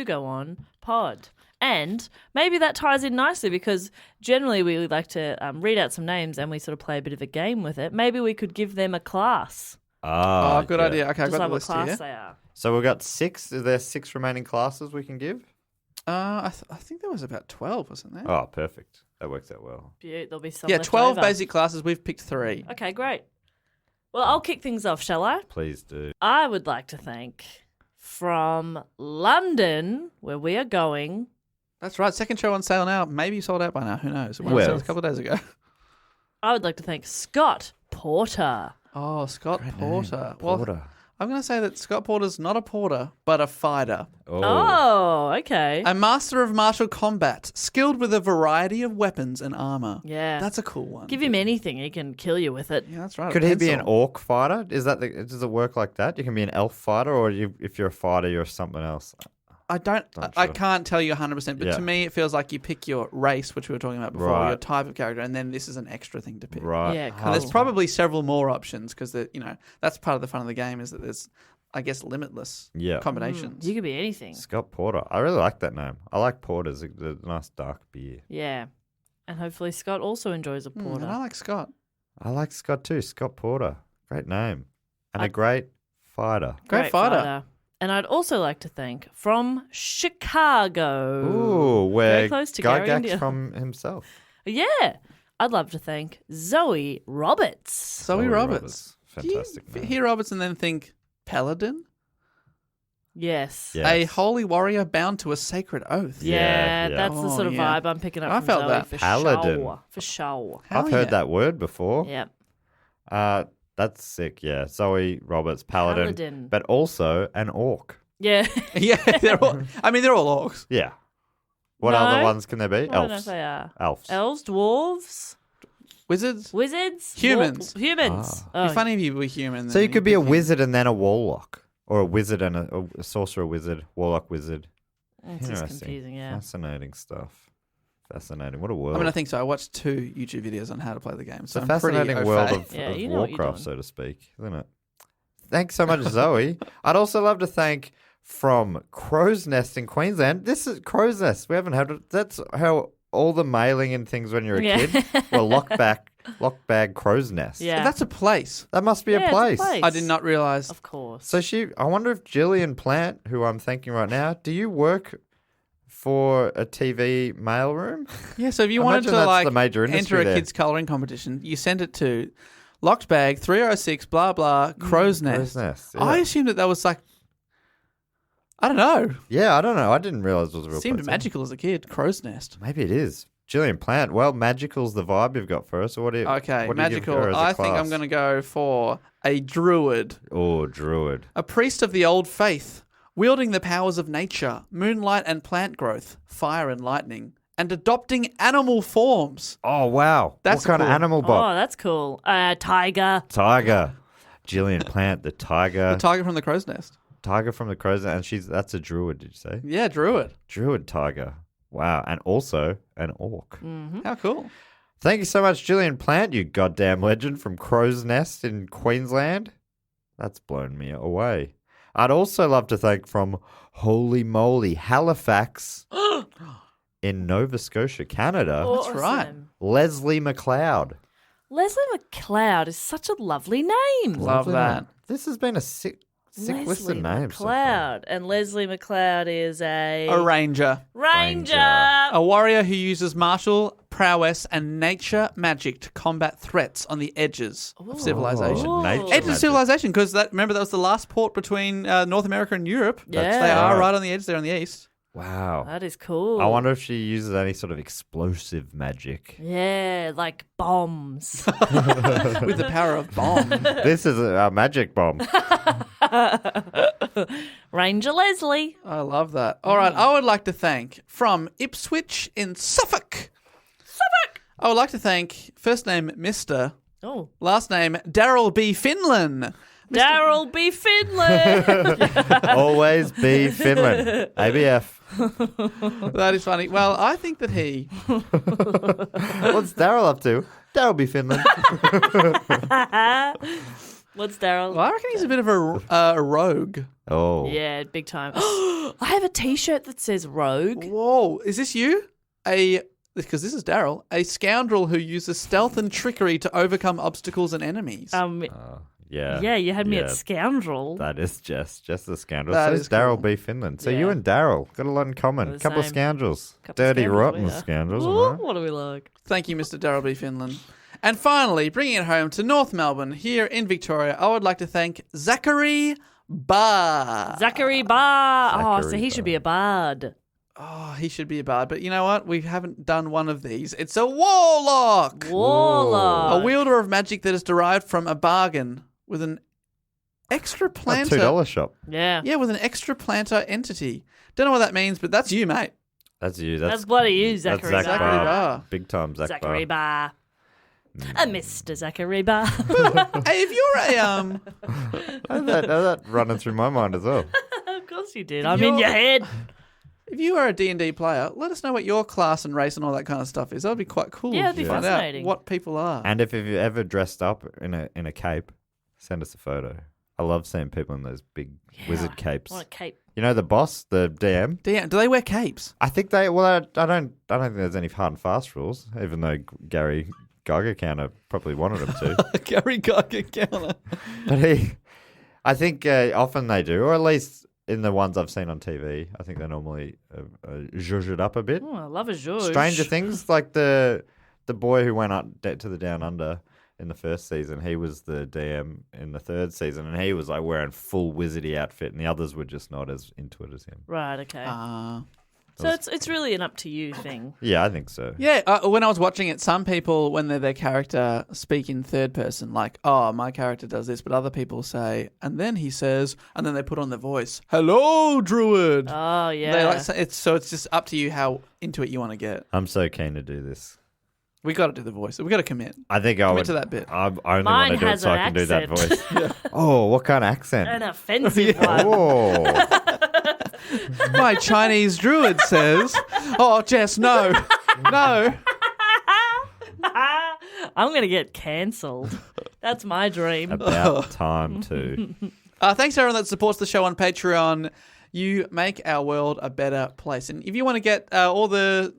patreon.com/do-go-on-pod. And maybe that ties in nicely because generally we would like to read out some names and we sort of play a bit of a game with it. Maybe we could give them a class. Oh, good yeah. idea. Okay, I've Just got like the what list class here. they are. So we've got 6. Are there 6 remaining classes we can give? I think there was about 12, wasn't there? Oh, perfect. That works out well. There'll be some Yeah, left 12 over. basic classes. We've picked 3. Okay, great. Well, I'll kick things off, shall I? Please do. I would like to thank from London, where we are going. That's right. Second show on sale now. Maybe you sold out by now. Who knows? It went on Well. sale a couple of days ago. I would like to thank Scott Porter. Oh, Scott Great name. Porter. Well, Porter. I'm going to say that Scott Porter's not a porter, but a fighter. Oh, okay. A master of martial combat, skilled with a variety of weapons and armor. Yeah. That's a cool one. Give him anything, he can kill you with it. Yeah, that's right. Could he be an orc fighter? Does it work like that? You can be an elf fighter, or if you're a fighter, you're something else. I can't tell you 100%, but to me it feels like you pick your race, which we were talking about before, Right. your type of character, and then this is an extra thing to pick. Right. Yeah, cool. And there's probably several more options because that's part of the fun of the game is that there's, I guess, limitless combinations. You could be anything. Scott Porter. I really like that name. I like porters. They're a nice dark beer. Yeah. And hopefully Scott also enjoys a porter. And I like Scott. I like Scott too. Scott Porter. Great name. And a great fighter. Great fighter. And I'd also like to thank from Chicago. Ooh, where Very close to Gary, Gygax India. from himself. Yeah. I'd love to thank Zoe Roberts. Zoe Roberts. Fantastic Do you name. hear Roberts and then think Paladin? Yes. Yes. A holy warrior bound to a sacred oath. Yeah, Yeah. that's the Oh, sort of yeah. vibe I'm picking up I from felt Zoe that. for Paladin. sure. For sure. Hell I've heard yeah. that word before. Yeah. That's sick, yeah. Zoe Roberts, Paladin. Paladin. But also an orc. Yeah. Yeah, they're all orcs. Yeah. What No. other ones can there be? I don't know Elves. if they are. Elves. Elves, dwarves, Wizards. wizards, Humans. humans. It'd be funny if you were human. So then you could be a think- wizard and then a warlock. Or a wizard and a sorcerer wizard, warlock wizard. It's just Interesting. confusing, yeah. Fascinating stuff. Fascinating. What a world. I mean, I think so. I watched 2 YouTube videos on how to play the game. It's So a I'm fascinating pretty world au of, fait. Yeah, of you know what you're Warcraft, doing. so to speak, isn't it? Thanks so much, Zoe. I'd also love to thank from Crow's Nest in Queensland. This is Crow's Nest. We haven't had it. That's how all the mailing and things when you're a Yeah. kid were lockbag Crow's Nest. Yeah. That's a place. That must be Yeah, a it's a place. place. I did not realize. Of course. So I wonder if Gillian Plant, who I'm thanking right now, do you work for a TV mailroom? Yeah, so if you I wanted imagine to that's the major enter industry a there. kids colouring competition, you send it to locked bag 306 blah blah Crow's Nest. Crow's Nest. Yeah. I assumed that was like, I don't know. Yeah, I don't know. I didn't realize it was a real It seemed place. magical as a kid. Crow's Nest. Maybe it is. Gillian Plant. Well, magical's the vibe you've got for us. Or what do you? Okay, what do you give magical. her as a I think class? I'm going to go for a druid. Oh, druid. A priest of the old faith, wielding the powers of nature, moonlight and plant growth, fire and lightning, and adopting animal forms. Oh, wow. That's what kind of cool. animal Oh, bot? that's cool. Tiger. Tiger. Gillian Plant, the tiger. The tiger from the Crow's Nest. Tiger from the Crow's Nest. And that's a druid, did you say? Yeah, druid. Druid tiger. Wow. And also an orc. How cool. Thank you so much, Gillian Plant, you goddamn legend from Crow's Nest in Queensland. That's blown me away. I'd also love to thank from Holy Moly, Halifax in Nova Scotia, Canada, Awesome. right. Leslie McLeod. Leslie McLeod is such a lovely name. Love Lovely that. name. This has been a sick list Leslie of names. so far. McLeod. And Leslie McLeod is a A ranger. ranger. A warrior who uses martial prowess and nature magic to combat threats on the edges of civilization. Oh, nature Edge of magic. civilization, because remember that was the last port between North America and Europe. Yeah. They are right. right on the edge there on the east. Wow. That is cool. I wonder if she uses any sort of explosive magic. Yeah, like bombs. With the power of bomb. This is a magic bomb. Ranger Leslie. I love that. All right, I would like to thank from Ipswich in Suffolk. I would like to thank first name Mr. Oh, Last name Daryl B. Finlan. Daryl B. Finlay. Always be Finland. ABF. That is funny. Well, I think that he. What's Daryl up to? Daryl be Finland. What's Daryl? Well, I reckon he's a bit of a rogue. Oh. Yeah, big time. I have a T-shirt that says Rogue. Whoa, is this you? Because this is Daryl, a scoundrel who uses stealth and trickery to overcome obstacles and enemies. Yeah. Yeah, you had me Yeah. at Scoundrel. That is Jess the scoundrel. That So is is Daryl cool. B. Finland. So Yeah. you and Daryl got a lot in common. We're the Couple of same. scoundrels. Couple of Dirty, scoundrels, rotten we are. scoundrels. Ooh, am I? what do we like? Thank you, Mr. Daryl B. Finlan. And finally, bringing it home to North Melbourne, here in Victoria, I would like to thank Zachary Barr. Zachary Bard. Oh, so Zachary he should be a bard. Oh, he should be a bard. But you know what? We haven't done one of these. It's a warlock. Warlock. A wielder of magic that is derived from a bargain with an extra A planter. $2 shop. Yeah. Yeah, with an extra planter entity. Don't know what that means, but that's you, mate. That's you. That's bloody you, That's Zachary Zach Bar. Bar. Big time Zach Zachary Bar. Bar. Mr. Zachary Bar. Hey, if you're a How's that running through my mind as well? Of course you did. I'm in your head. if you are a D&D player, let us know what your class and race and all that kind of stuff is. That would be quite cool. Yeah, it'd be to find fascinating. out what people are. And if you've ever dressed up in a cape, send us a photo. I love seeing people in those big wizard capes. I want a cape. You know the boss, the DM? Do they wear capes? I think they. Well, I don't think there's any hard and fast rules. Even though Gary Gygax probably wanted him to, Gary Gygax. but I think often they do, or at least in the ones I've seen on TV, I think they normally zhuzh it up a bit. Oh, I love a zhuzh. Stranger Things, like the boy who went up to the Down Under in the first season, he was the DM in the third season, and he was like wearing full wizardy outfit, and the others were just not as into it as him. Right, okay. Ah. So it's really an up to you thing. Yeah, I think so. Yeah, when I was watching it, some people, when they're their character, speak in third person, like, oh, my character does this, but other people say, and then he says, and then they put on their voice, hello, Druid. Oh, yeah. They like, it's just up to you how into it you want to get. I'm so keen to do this. We got to do the voice. We got to commit. I think I Commit would. to that bit. I only Mine want to do it has so an I can do that accent. voice. Oh, what kind of accent? An offensive one. Oh, My Chinese Druid says, oh, Jess, no. No. I'm going to get cancelled. That's my dream. about time too. Thanks to everyone that supports the show on Patreon. You make our world a better place. And if you want to get all the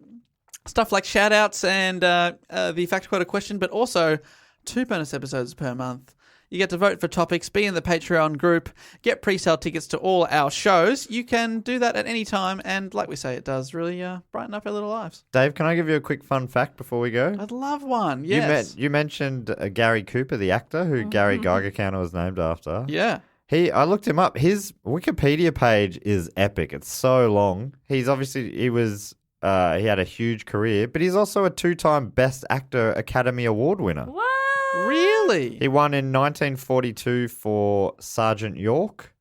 stuff like shout-outs and the Fact Quote question, but also 2 bonus episodes per month, you get to vote for topics, be in the Patreon group, get pre-sale tickets to all our shows. You can do that at any time, and like we say, it does really brighten up our little lives. Dave, can I give you a quick fun fact before we go? I'd love one, yes. You mentioned Gary Cooper, the actor, who Gary Gygax was named after. Yeah. I looked him up. His Wikipedia page is epic. It's so long. He had a huge career, but he's also a 2-time Best Actor Academy Award winner. What? Really? He won in 1942 for Sergeant York,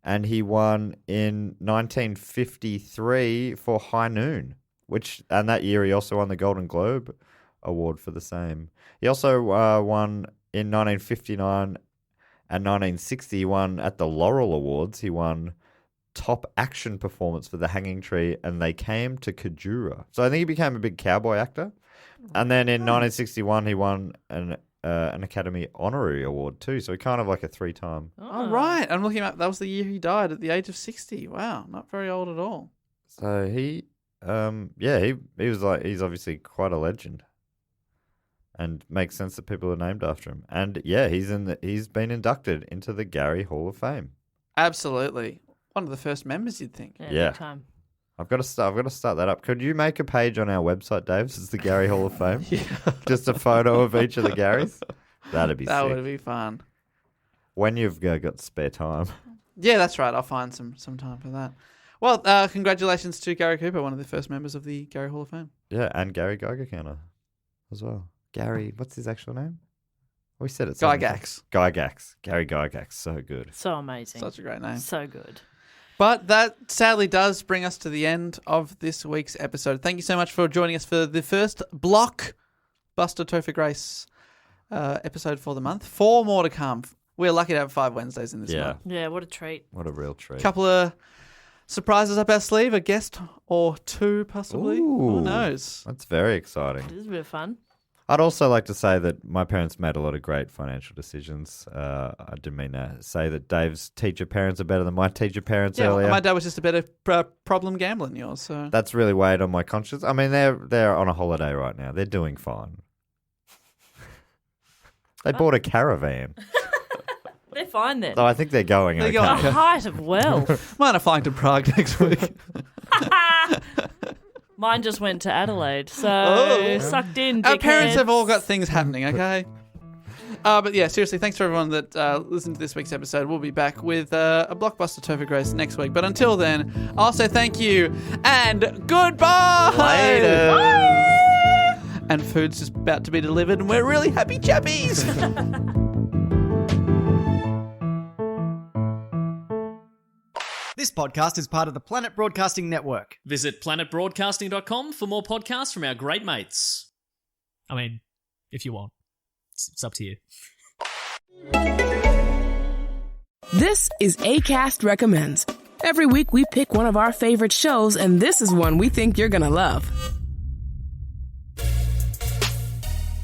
and he won in 1953 for High Noon, and that year he also won the Golden Globe Award for the same. He also won in 1959 and 1960. He won at the Laurel Awards. He won Top Action Performance for The Hanging Tree, and They Came to Kajura. So I think he became a big cowboy actor. And then in 1961, he won an Academy Honorary Award too. So he kind of like a 3-time. Oh, right. I'm looking up. That was the year he died at the age of 60. Wow. Not very old at all. So he was like, he's obviously quite a legend. And makes sense that people are named after him. And yeah, he's been inducted into the Gary Hall of Fame. Absolutely. One of the first members, you'd think. Yeah. Big time. I've got to start that up. Could you make a page on our website, Dave? It's the Gary Hall of Fame. Yeah. Just a photo of each of the Garys. That'd be That sick. would be fun. When you've got spare time. Yeah, that's right. I'll find some time for that. Well, congratulations to Gary Cooper, one of the first members of the Gary Hall of Fame. Yeah, and Gary Gygax as well. Gary, what's his actual name? We said it. so many times. Gygax. Gary Gygax. So good. So amazing. Such a great name. So good. But that sadly does bring us to the end of this week's episode. Thank you so much for joining us for the first Blockbuster Topher Grace episode for the month. 4 more to come. We're lucky to have 5 Wednesdays in this month. Yeah, what a treat. What a real treat. Couple of surprises up our sleeve, a guest or 2 possibly. Who Ooh. knows? That's very exciting. This is a bit of fun. I'd also like to say that my parents made a lot of great financial decisions. I didn't mean to say that Dave's teacher parents are better than my teacher parents Yeah, earlier. my dad was just a better problem gambler than yours. So That's really weighed on my conscience. I mean, they're on a holiday right now. They're doing fine. They bought a caravan. They're fine then. So I think they're going They're okay. going The height of wealth. mine are flying to Prague next week. Mine just went to Adelaide, so Oh. sucked in. Our parents dickheads. have all got things happening, okay? But yeah, seriously, thanks to everyone that listened to this week's episode. We'll be back with a Blockbuster Topher Grace next week. But until then, I'll say thank you and goodbye! Later. Bye! And food's just about to be delivered, and we're really happy chappies! podcast is part of the Planet Broadcasting Network. Visit planetbroadcasting.com for more podcasts from our great mates. I mean, if you want. It's up to you. This is Acast Recommends. Every week we pick one of our favorite shows, and this is one we think you're gonna love.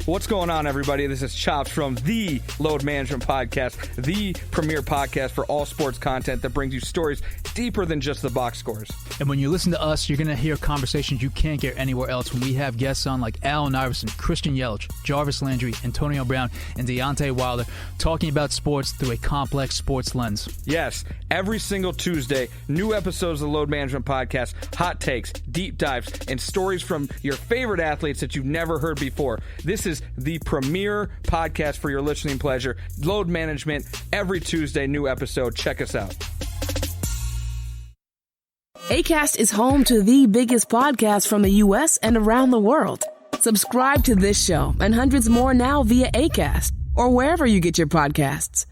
What's going on, everybody? This is Chops from the Load Management Podcast, the premier podcast for all sports content that brings you stories deeper than just the box scores. And when you listen to us, you're going to hear conversations you can't get anywhere else when we have guests on like Allen Iverson, Christian Yelich, Jarvis Landry, Antonio Brown, and Deontay Wilder, talking about sports through a complex sports lens. Yes, every single Tuesday, new episodes of the Load Management Podcast, hot takes, deep dives, and stories from your favorite athletes that you've never heard before. This is the premier podcast for your listening pleasure. Load Management, every Tuesday, new episode. Check us out. Acast is home to the biggest podcasts from the U.S. and around the world. Subscribe to this show and hundreds more now via Acast or wherever you get your podcasts.